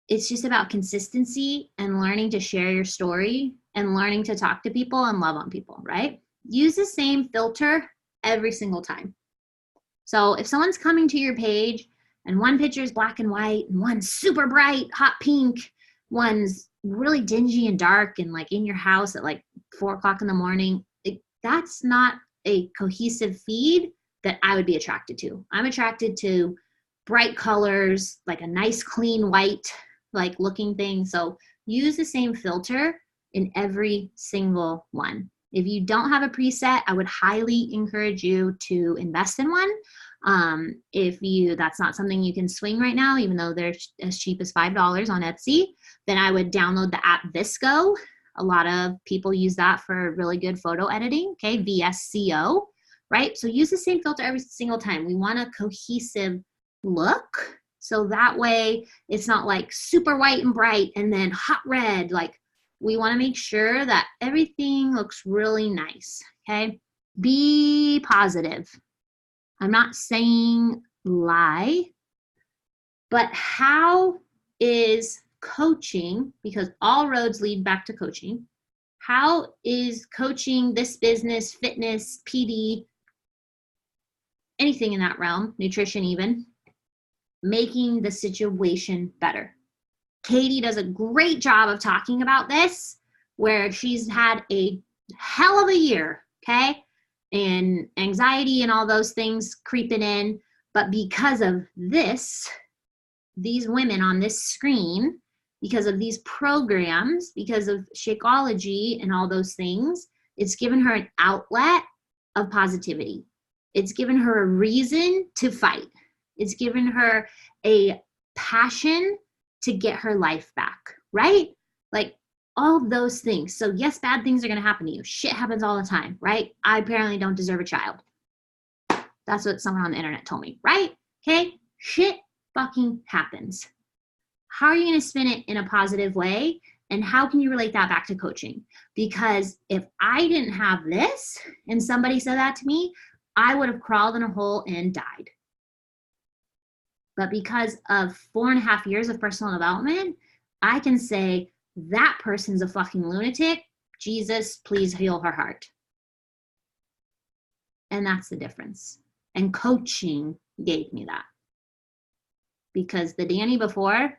It's just about consistency and learning to share your story and learning to talk to people and love on people, right? Use the same filter every single time. So if someone's coming to your page and one picture is black and white and one's super bright, hot pink, one's really dingy and dark and like in your house at like 4 o'clock in the morning, that's not a cohesive feed that I would be attracted to. I'm attracted to bright colors, like a nice clean white, like looking thing. So use the same filter in every single one. If you don't have a preset, I would highly encourage you to invest in one. If that's not something you can swing right now, even though they're as cheap as $5 on Etsy, then I would download the app VSCO. A lot of people use that for really good photo editing, okay, VSCO, right? So use the same filter every single time. We want a cohesive look. So that way it's not like super white and bright and then hot red. Like we want to make sure that everything looks really nice, okay? Be positive. I'm not saying lie, but how is coaching, because all roads lead back to coaching, how is coaching this business, fitness, PD, anything in that realm, nutrition even, making the situation better? Katie does a great job of talking about this, where she's had a hell of a year, okay? And anxiety and all those things creeping in. But because of this, these women on this screen, because of these programs, because of Shakeology and all those things, it's given her an outlet of positivity. It's given her a reason to fight. It's given her a passion to get her life back, right? Like all those things. So yes, bad things are going to happen to you. Shit happens all the time, right? I apparently don't deserve a child. That's what someone on the internet told me, right? Okay, shit fucking happens. How are you going to spin it in a positive way? And how can you relate that back to coaching? Because if I didn't have this and somebody said that to me, I would have crawled in a hole and died. But because of 4.5 years of personal development, I can say that person's a fucking lunatic. Jesus, please heal her heart. And that's the difference. And coaching gave me that. Because the Danny before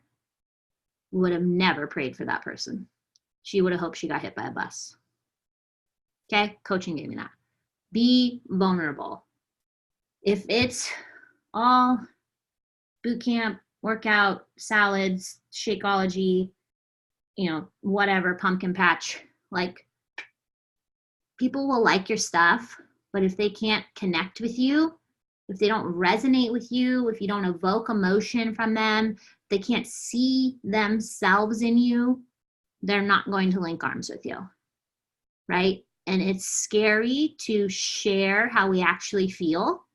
would have never prayed for that person. She would have hoped she got hit by a bus. Okay, coaching gave me that. Be vulnerable. If it's all boot camp, workout, salads, Shakeology, whatever, pumpkin patch, like people will like your stuff, but if they can't connect with you, if they don't resonate with you, if you don't evoke emotion from them, they can't see themselves in you, they're not going to link arms with you, right? And it's scary to share how we actually feel.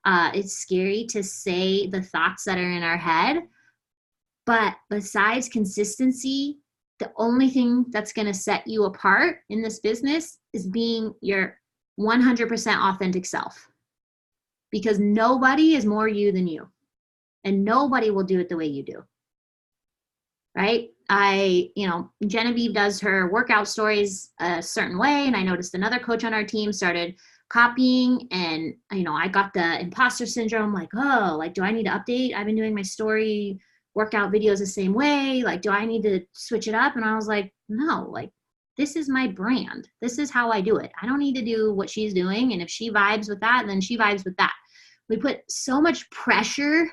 It's scary to say the thoughts that are in our head. But besides consistency, the only thing that's going to set you apart in this business is being your 100% authentic self. Because nobody is more you than you. And nobody will do it the way you do. Right? Genevieve does her workout stories a certain way. And I noticed another coach on our team started copying, and I got the imposter syndrome, like, oh, like, do I need to update? I've been doing my story workout videos the same way. Like, do I need to switch it up? And I was like, no, like, this is my brand. This is how I do it. I don't need to do what she's doing. And if she vibes with that, then she vibes with that. We put so much pressure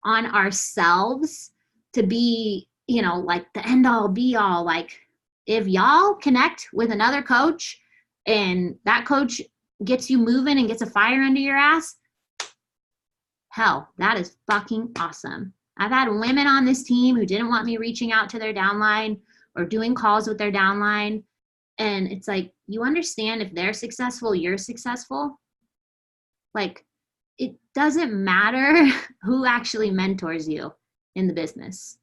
on ourselves to be, like the end all be all. Like, if y'all connect with another coach and that coach gets you moving and gets a fire under your ass, hell, that is fucking awesome. I've had women on this team who didn't want me reaching out to their downline or doing calls with their downline. And it's like, you understand, if they're successful, you're successful. Like, it doesn't matter who actually mentors you in the business.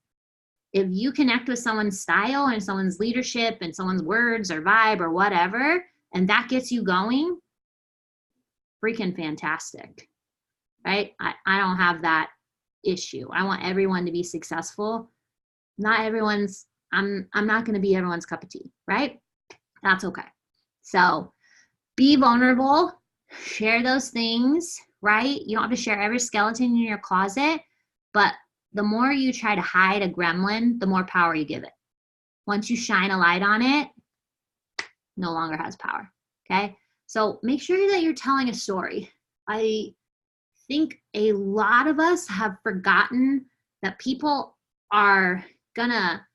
If you connect with someone's style and someone's leadership and someone's words or vibe or whatever, and that gets you going, freaking fantastic, right? I don't have that issue. I want everyone to be successful. Not everyone's, I'm not going to be everyone's cup of tea, right? That's okay. So be vulnerable, share those things, right? You don't have to share every skeleton in your closet, but the more you try to hide a gremlin, the more power you give it. Once you shine a light on it, no longer has power, okay? So make sure that you're telling a story. I think a lot of us have forgotten that people are gonna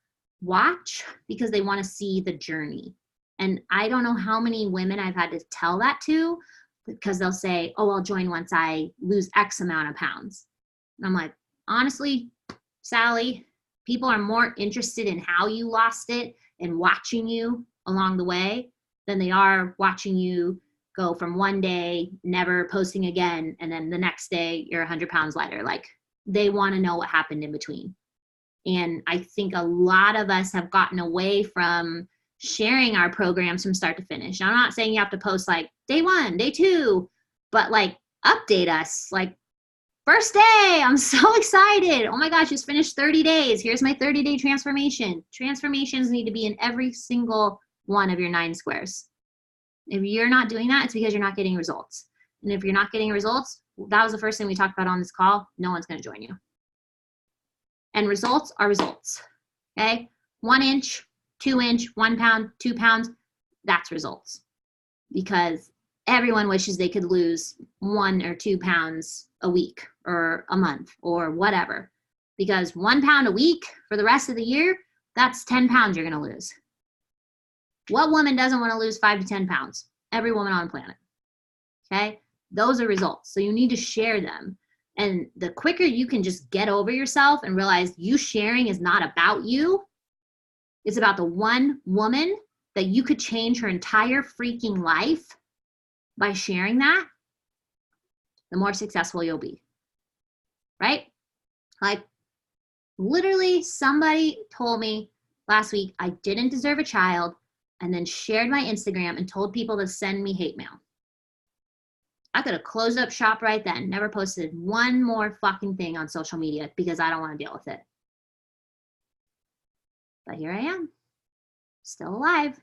watch because they want to see the journey. And I don't know how many women I've had to tell that to, because they'll say, oh, I'll join once I lose X amount of pounds. And I'm like, honestly, Sally, people are more interested in how you lost it and watching you along the way than they are watching you go from one day never posting again, and then the next day you're 100 pounds lighter. Like, they want to know what happened in between. And I think a lot of us have gotten away from sharing our programs from start to finish. I'm not saying you have to post like day 1, day 2, but like update us. Like, first day, I'm so excited. Oh my gosh, just finished 30 days. Here's my 30-day transformation. Transformations need to be in every single one of your 9 squares. If you're not doing that, it's because you're not getting results. And if you're not getting results, that was the first thing we talked about on this call. No one's going to join you. And results are results. Okay? 1 inch, 2 inch, 1 pound, 2 pounds, that's results. Because everyone wishes they could lose 1 or 2 pounds a week or a month or whatever. Because 1 pound a week for the rest of the year, that's 10 pounds you're going to lose. What woman doesn't want to lose 5 to 10 pounds? Every woman on the planet. Okay? Those are results. So you need to share them. And the quicker you can just get over yourself and realize you sharing is not about you, it's about the one woman that you could change her entire freaking life by sharing that, the more successful you'll be. Right? Like, literally somebody told me last week I didn't deserve a child, and then shared my Instagram and told people to send me hate mail. I could have closed up shop right then, never posted one more fucking thing on social media because I don't want to deal with it. But here I am, still alive,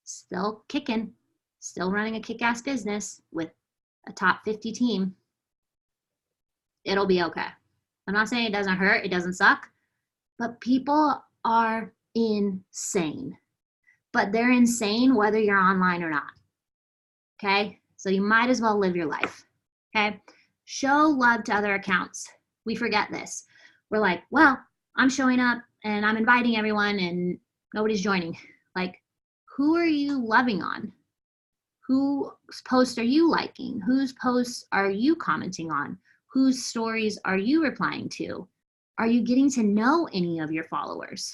still kicking, still running a kick-ass business with a top 50 team. It'll be okay. I'm not saying it doesn't hurt, it doesn't suck, but people are insane. But they're insane whether you're online or not. Okay? So you might as well live your life. Okay? Show love to other accounts. We forget this. We're like, well, I'm showing up and I'm inviting everyone and nobody's joining. Like, who are you loving on? Whose posts are you liking? Whose posts are you commenting on? Whose stories are you replying to? Are you getting to know any of your followers?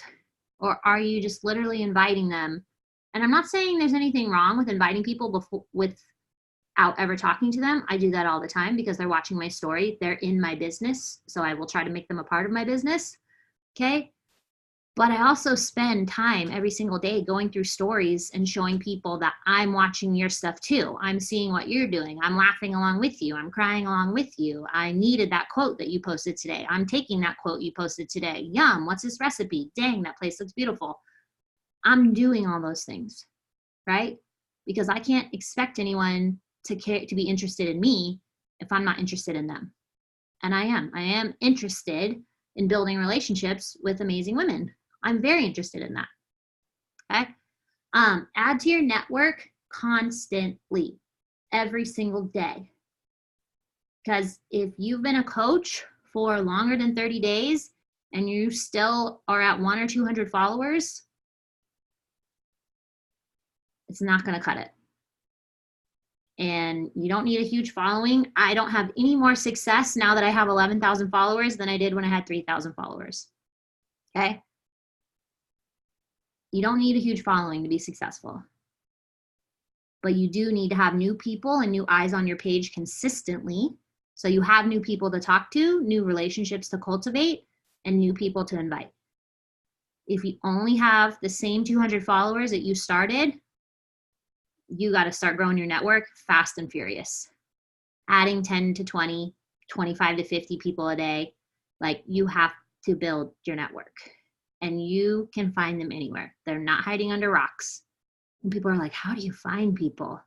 Or are you just literally inviting them? And I'm not saying there's anything wrong with inviting people without ever talking to them. I do that all the time because they're watching my story. They're in my business, so I will try to make them a part of my business. Okay? But I also spend time every single day going through stories and showing people that I'm watching your stuff too. I'm seeing what you're doing. I'm laughing along with you. I'm crying along with you. I needed that quote that you posted today. I'm taking that quote you posted today. Yum, what's this recipe? Dang, that place looks beautiful. I'm doing all those things, right? Because I can't expect anyone to be interested in me if I'm not interested in them. And I am interested in building relationships with amazing women. I'm very interested in that. Okay. Add to your network constantly, every single day. Because if you've been a coach for longer than 30 days and you still are at 100 or 200 followers, it's not going to cut it. And you don't need a huge following. I don't have any more success now that I have 11,000 followers than I did when I had 3,000 followers. Okay. You don't need a huge following to be successful. But you do need to have new people and new eyes on your page consistently. So you have new people to talk to, new relationships to cultivate, and new people to invite. If you only have the same 200 followers that you started, you got to start growing your network fast and furious. adding 10 to 20, 25 to 50 people a day. Like, you have to build your network, and you can find them anywhere. They're not hiding under rocks. And people are like, how do you find people?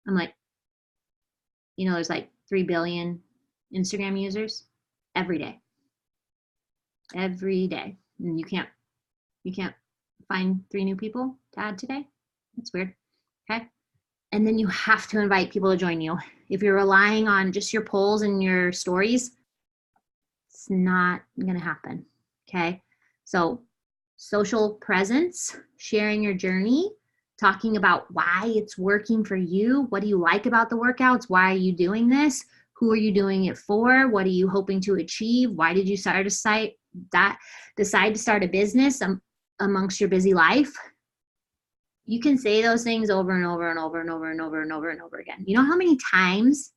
I'm like, there's like 3 billion Instagram users every day. Every day. And you can't find 3 new people to add today. That's weird. Okay. And then you have to invite people to join you. If you're relying on just your polls and your stories, it's not going to happen. Okay. So social presence, sharing your journey, talking about why it's working for you. What do you like about the workouts? Why are you doing this? Who are you doing it for? What are you hoping to achieve? Why did you decide to start a business amongst your busy life? You can say those things over and over and over and over and over and over and over again. You know how many times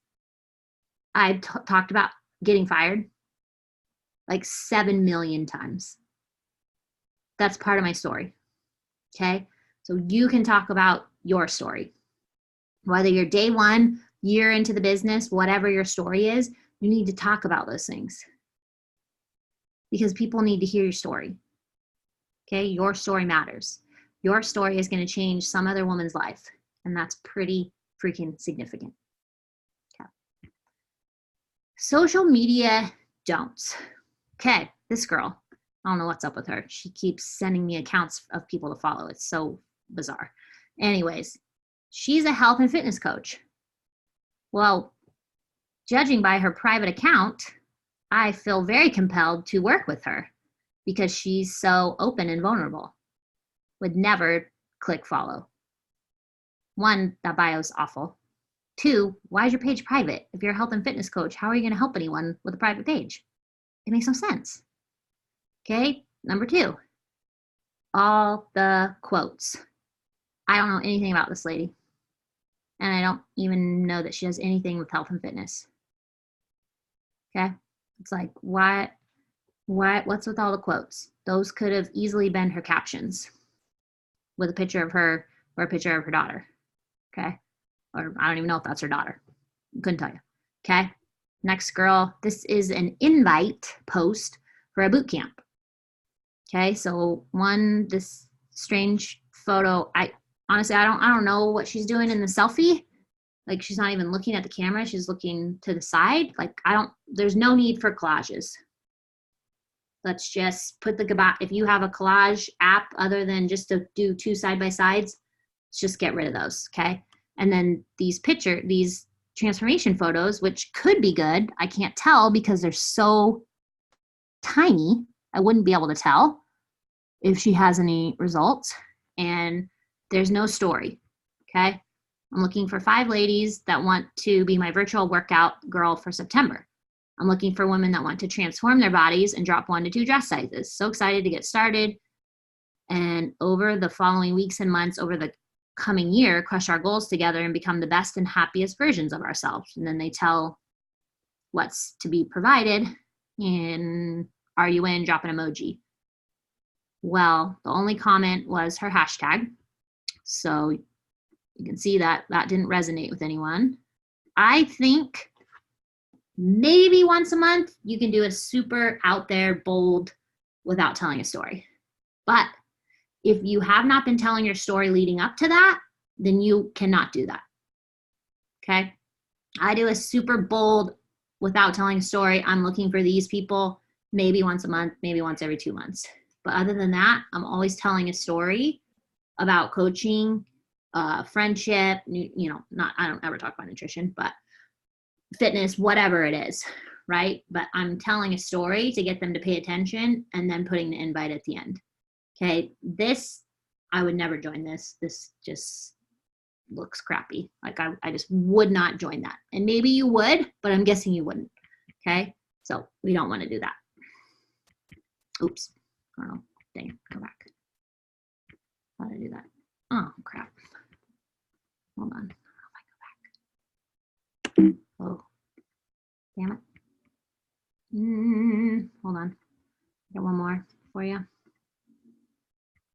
I've talked about getting fired? Like 7 million times. That's part of my story. Okay. So you can talk about your story. Whether you're day 1, year into the business, whatever your story is, you need to talk about those things. Because people need to hear your story. Okay. Your story matters. Your story is going to change some other woman's life. And that's pretty freaking significant. Okay. Social media don'ts. Okay. This girl, I don't know what's up with her. She keeps sending me accounts of people to follow. It's so bizarre. Anyways, she's a health and fitness coach. Well, judging by her private account, I feel very compelled to work with her because she's so open and vulnerable. Would never click follow. 1, that bio's awful. 2, why is your page private? If you're a health and fitness coach, how are you going to help anyone with a private page? It makes no sense. Okay, number 2, all the quotes. I don't know anything about this lady. And I don't even know that she does anything with health and fitness. Okay, it's like, what's with all the quotes? Those could have easily been her captions with a picture of her or a picture of her daughter. Okay, or I don't even know if that's her daughter. Couldn't tell you. Okay, next girl, this is an invite post for a boot camp. Okay, so this strange photo, honestly, I don't know what she's doing in the selfie. Like, she's not even looking at the camera. She's looking to the side. Like, there's no need for collages. Let's just put if you have a collage app other than just to do 2 side-by-sides, let's just get rid of those, okay? And then these transformation photos, which could be good, I can't tell because they're so tiny. I wouldn't be able to tell if she has any results. And there's no story, okay? I'm looking for 5 ladies that want to be my virtual workout girl for September. I'm looking for women that want to transform their bodies and drop 1 to 2 dress sizes. So excited to get started. And over the following weeks and months, over the coming year, crush our goals together and become the best and happiest versions of ourselves. And then they tell what's to be provided. And are you in? Drop an emoji. Well, the only comment was her hashtag. So you can see that didn't resonate with anyone. I think maybe once a month you can do a super out there, bold, without telling a story. But if you have not been telling your story leading up to that, then you cannot do that. Okay? I do a super bold, without telling a story. I'm looking for these people maybe once a month, maybe once every 2 months. But other than that, I'm always telling a story about coaching, friendship, I don't ever talk about nutrition, but fitness, whatever it is, right? But I'm telling a story to get them to pay attention and then putting the invite at the end. Okay, I would never join this. This just looks crappy. Like, I just would not join that. And maybe you would, but I'm guessing you wouldn't. Okay, so we don't want to do that. Oops. Oh, dang it. Go back. How did I do that? Oh, crap. Hold on. How do I go back? Oh, damn it. Hold on. Got one more for you.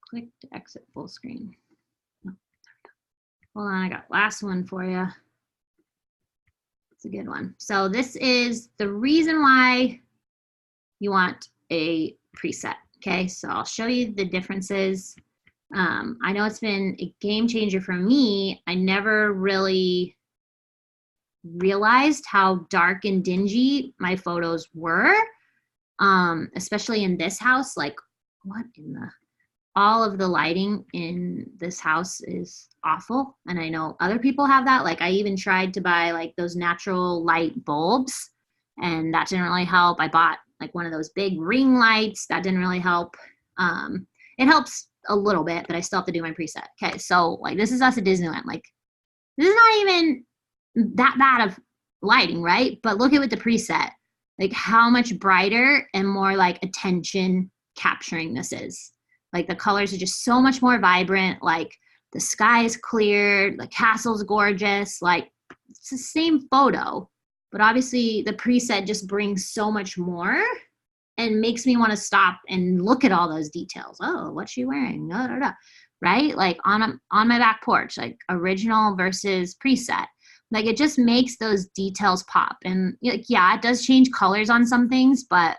Click to exit full screen. Oh, there we go. Hold on. I got last one for you. It's a good one. So this is the reason why you want a preset. Okay, so I'll show you the differences. I know it's been a game changer for me. I never really realized how dark and dingy my photos were, especially in this house. Like, what in the, all of the lighting in this house is awful. And I know other people have that. Like, I even tried to buy like those natural light bulbs, and that didn't really help. I bought like one of those big ring lights. That didn't really help. It helps a little bit, but I still have to do my preset. Okay, so like this is us at Disneyland. Like, this is not even that bad of lighting, right? But look at with the preset, like how much brighter and more like attention capturing this is. Like the colors are just so much more vibrant. Like the sky is clear, the castle's gorgeous. Like it's the same photo, but obviously the preset just brings so much more and makes me want to stop and look at all those details. Oh, what's she wearing? Da, da, da. Right? Like on my back porch, like original versus preset. Like it just makes those details pop. And like, yeah, it does change colors on some things, but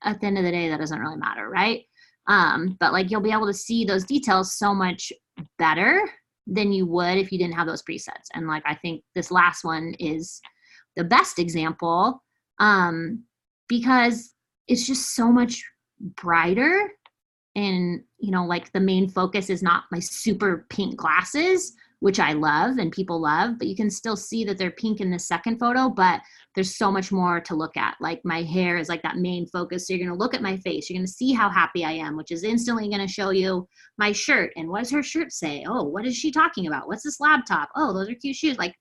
at the end of the day, that doesn't really matter, right? But like you'll be able to see those details so much better than you would if you didn't have those presets. And like I think this last one is the best example, because it's just so much brighter. And, you know, like the main focus is not my super pink glasses, which I love and people love, but you can still see that they're pink in the second photo, but there's so much more to look at. Like my hair is like that main focus. So you're going to look at my face. You're going to see how happy I am, which is instantly going to show you my shirt. And what does her shirt say? Oh, what is she talking about? What's this laptop? Oh, those are cute shoes. Like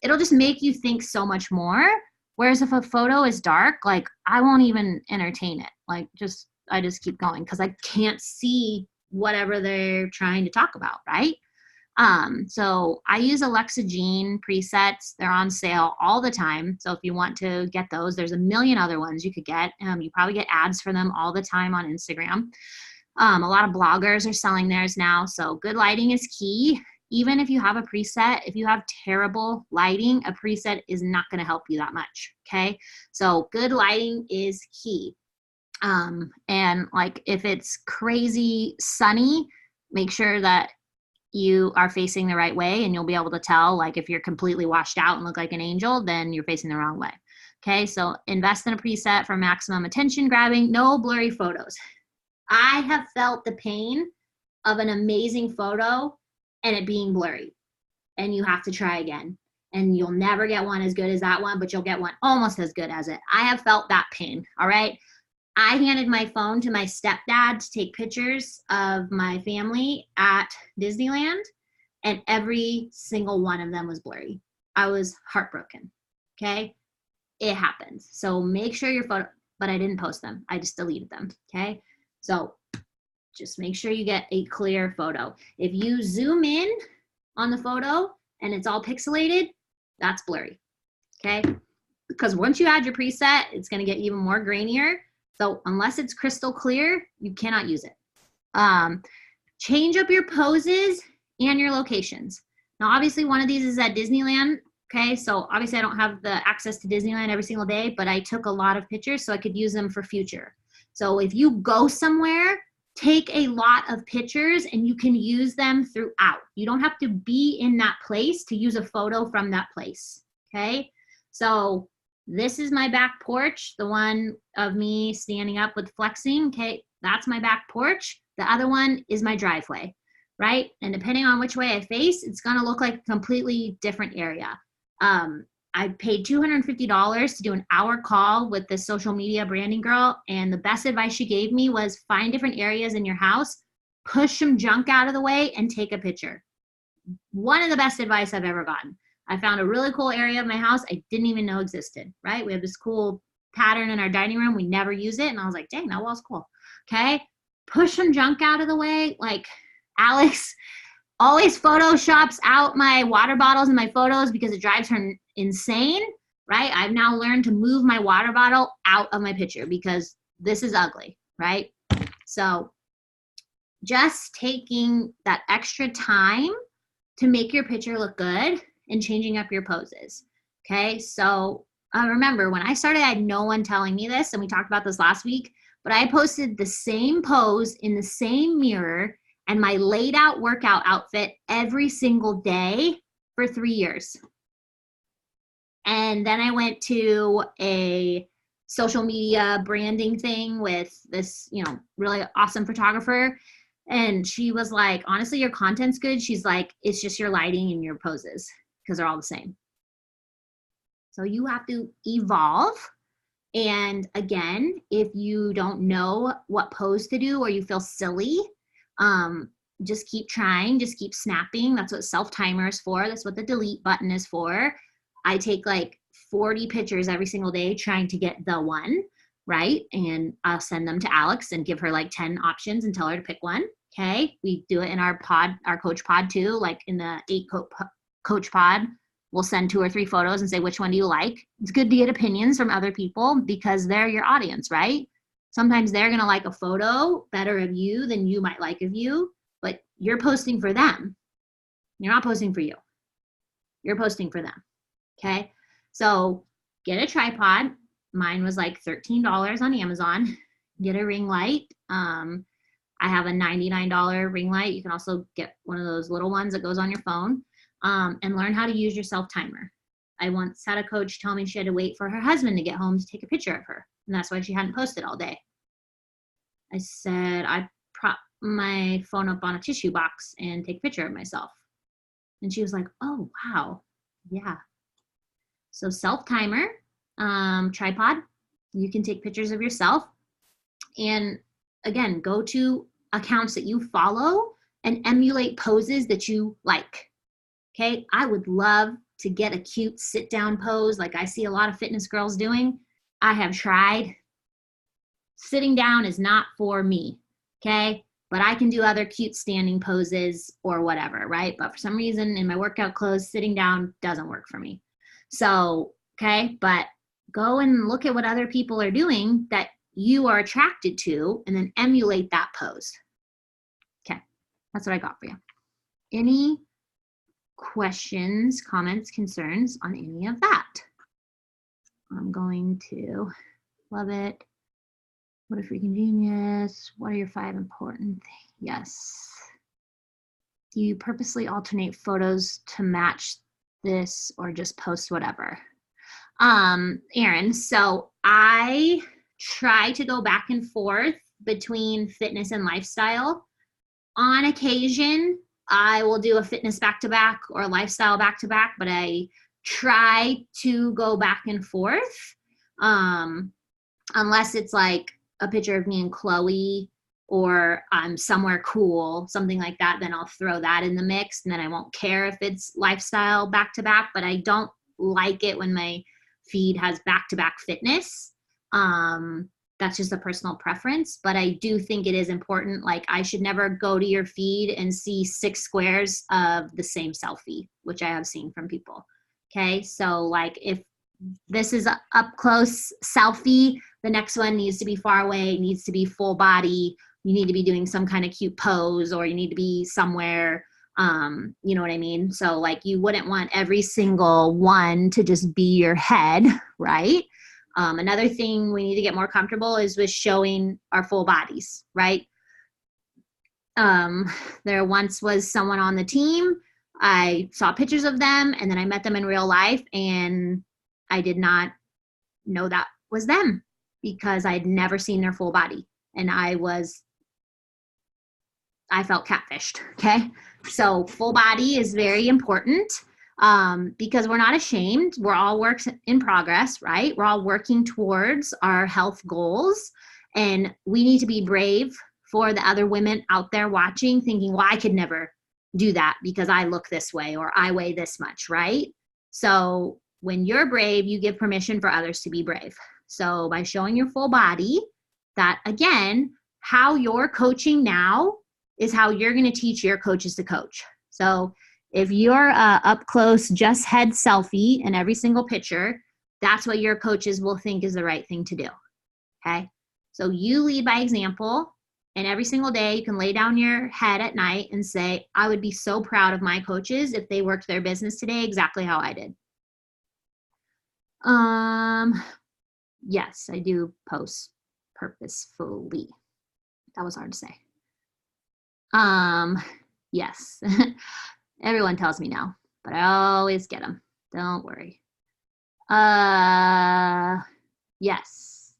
it'll just make you think so much more. Whereas if a photo is dark, like I won't even entertain it. Like I just keep going because I can't see whatever they're trying to talk about, right? So I use Alexa Jean presets. They're on sale all the time. So if you want to get those, there's a million other ones you could get. You probably get ads for them all the time on Instagram. A lot of bloggers are selling theirs now. So good lighting is key. Even if you have a preset, if you have terrible lighting, a preset is not going to help you that much. Okay. So good lighting is key. And like if it's crazy sunny, make sure that you are facing the right way, and you'll be able to tell, like if you're completely washed out and look like an angel, then you're facing the wrong way. Okay, so invest in a preset for maximum attention grabbing, no blurry photos. I have felt the pain of an amazing photo and it being blurry, and you have to try again. And you'll never get one as good as that one, but you'll get one almost as good as it. I have felt that pain, all right? I handed my phone to my stepdad to take pictures of my family at Disneyland, and every single one of them was blurry. I was heartbroken, okay? It happens. So make sure your photo, but I didn't post them. I just deleted them, okay? So just make sure you get a clear photo. If you zoom in on the photo and it's all pixelated, that's blurry, okay? Because once you add your preset, it's gonna get even more grainier. So unless it's crystal clear, you cannot use it. Change up your poses and your locations. Now, obviously one of these is at Disneyland, okay? So obviously I don't have the access to Disneyland every single day, but I took a lot of pictures so I could use them for future. So if you go somewhere, take a lot of pictures and you can use them throughout. You don't have to be in that place to use a photo from that place, okay? So this is my back porch, the one of me standing up with flexing, okay? That's my back porch. The other one is my driveway, right? And depending on which way I face, it's gonna look like a completely different area. I paid $250 to do an hour call with this social media branding girl, and the best advice she gave me was find different areas in your house, push some junk out of the way, and take a picture. One of the best advice I've ever gotten. I found a really cool area of my house I didn't even know existed, right? We have this cool pattern in our dining room. We never use it. And I was like, dang, that wall's cool. Okay. Push some junk out of the way. Like Alex always photoshops out my water bottles in my photos because it drives her insane, right? I've now learned to move my water bottle out of my picture because this is ugly, right? So just taking that extra time to make your picture look good and changing up your poses. Okay, so remember when I started, I had no one telling me this, and we talked about this last week, but I posted the same pose in the same mirror and my laid out workout outfit every single day for 3 years. And then I went to a social media branding thing with this, really awesome photographer. And she was like, honestly, your content's good. She's like, it's just your lighting and your poses because they're all the same. So you have to evolve. And again, if you don't know what pose to do or you feel silly, just keep trying, just keep snapping. That's what self-timer is for. That's what the delete button is for. I take like 40 pictures every single day trying to get the one, right? And I'll send them to Alex and give her like 10 options and tell her to pick one. Okay. We do it in our pod, our coach pod too, like in the 8 coach pod. We'll send 2 or 3 photos and say, which one do you like? It's good to get opinions from other people because they're your audience, right? Sometimes they're going to like a photo better of you than you might like of you, but you're posting for them. You're not posting for you. You're posting for them. Okay. So get a tripod. Mine was like $13 on Amazon. Get a ring light. I have a $99 ring light. You can also get one of those little ones that goes on your phone, and learn how to use your self-timer. I once had a coach tell me she had to wait for her husband to get home to take a picture of her. And that's why she hadn't posted all day. I said, I prop my phone up on a tissue box and take a picture of myself. And she was like, oh, wow. Yeah. So self-timer, tripod, you can take pictures of yourself. And again, go to accounts that you follow and emulate poses that you like. Okay, I would love to get a cute sit down pose like I see a lot of fitness girls doing. I have tried. Sitting down is not for me, okay? But I can do other cute standing poses or whatever, right? But for some reason in my workout clothes, sitting down doesn't work for me. So, okay, but go and look at what other people are doing that you are attracted to and then emulate that pose. Okay, that's what I got for you. Any questions, comments, concerns on any of that? I'm going to love it. What a freaking genius. What are your 5 important things? Yes. Do you purposely alternate photos to match this or just post whatever? Erin, so I try to go back and forth between fitness and lifestyle. On occasion, I will do a fitness back-to-back or a lifestyle back-to-back, but I try to go back and forth. Unless it's like a picture of me and Chloe or I'm somewhere cool, something like that, then I'll throw that in the mix and then I won't care if it's lifestyle back-to-back, but I don't like it when my feed has back-to-back fitness. That's just a personal preference, but I do think it is important. Like I should never go to your feed and see 6 squares of the same selfie, which I have seen from people. Okay, so like if this is a up close selfie, the next one needs to be far away, needs to be full body. You need to be doing some kind of cute pose or you need to be somewhere, you know what I mean? So like you wouldn't want every single one to just be your head, right? Another thing we need to get more comfortable is with showing our full bodies, right? There once was someone on the team. I saw pictures of them and then I met them in real life and I did not know that was them because I'd never seen their full body and I felt catfished, okay? So full body is very important. Because we're not ashamed. We're all works in progress, right? We're all working towards our health goals and we need to be brave for the other women out there watching thinking, well, I could never do that because I look this way or I weigh this much, right? So when you're brave, you give permission for others to be brave. So by showing your full body, that again, how you're coaching now is how you're going to teach your coaches to coach. So if you're up close, just head selfie in every single picture, that's what your coaches will think is the right thing to do, okay? So you lead by example, and every single day you can lay down your head at night and say, I would be so proud of my coaches if they worked their business today exactly how I did. Yes, I do post purposefully. That was hard to say. Yes. Everyone tells me no, but I always get them. Don't worry. Yes.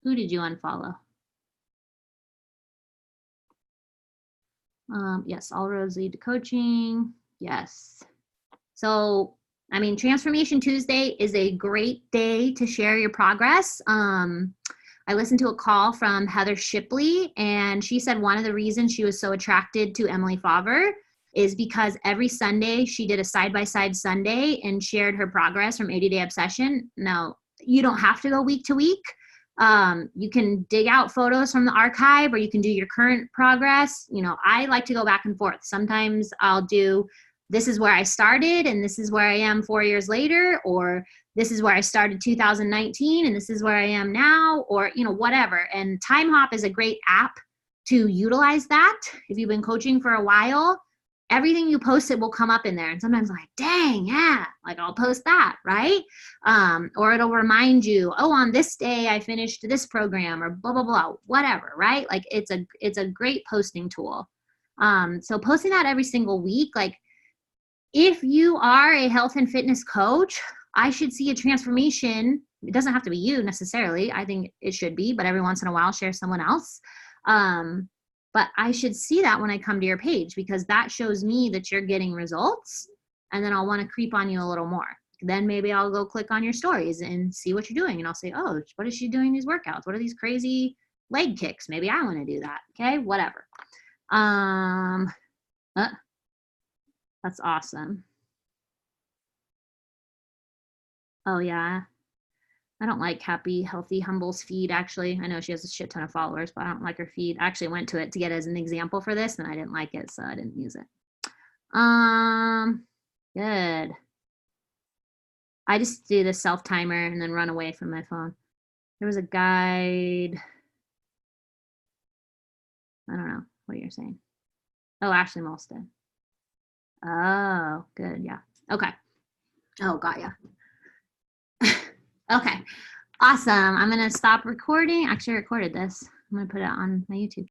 Who did you unfollow? Yes, all roads lead to coaching. Yes. So, I mean, Transformation Tuesday is a great day to share your progress. I listened to a call from Heather Shipley, and she said one of the reasons she was so attracted to Emily Favre is because every Sunday she did a side-by-side Sunday and shared her progress from 80-Day Obsession. Now, you don't have to go week to week. You can dig out photos from the archive, or you can do your current progress. You know, I like to go back and forth. Sometimes I'll do, this is where I started and this is where I am 4 years later, or this is where I started 2019 and this is where I am now, or, you know, whatever. And TimeHop is a great app to utilize that. If you've been coaching for a while, everything you posted will come up in there. And sometimes like, dang, yeah, like I'll post that, right? Or it'll remind you, oh, on this day I finished this program, or blah, blah, blah, whatever, right? Like it's a great posting tool. So posting that every single week, like if you are a health and fitness coach, I should see a transformation. It doesn't have to be you necessarily. I think it should be, but every once in a while share someone else. But I should see that when I come to your page, because that shows me that you're getting results, and then I'll want to creep on you a little more. Then maybe I'll go click on your stories and see what you're doing, and I'll say, oh, what is she doing these workouts? What are these crazy leg kicks? Maybe I want to do that. Okay, whatever. That's awesome. Oh yeah. I don't like Happy Healthy Humble's feed, actually. I know she has a shit ton of followers, but I don't like her feed. I actually went to it to get as an example for this, and I didn't like it, so I didn't use it. Good. I just do the self timer and then run away from my phone. There was a guide. I don't know what you're saying. Oh, Ashley Molston. Oh, good. Yeah. Okay. Oh, got ya. Okay. Awesome. I'm going to stop recording. Actually, I recorded this. I'm going to put it on my YouTube.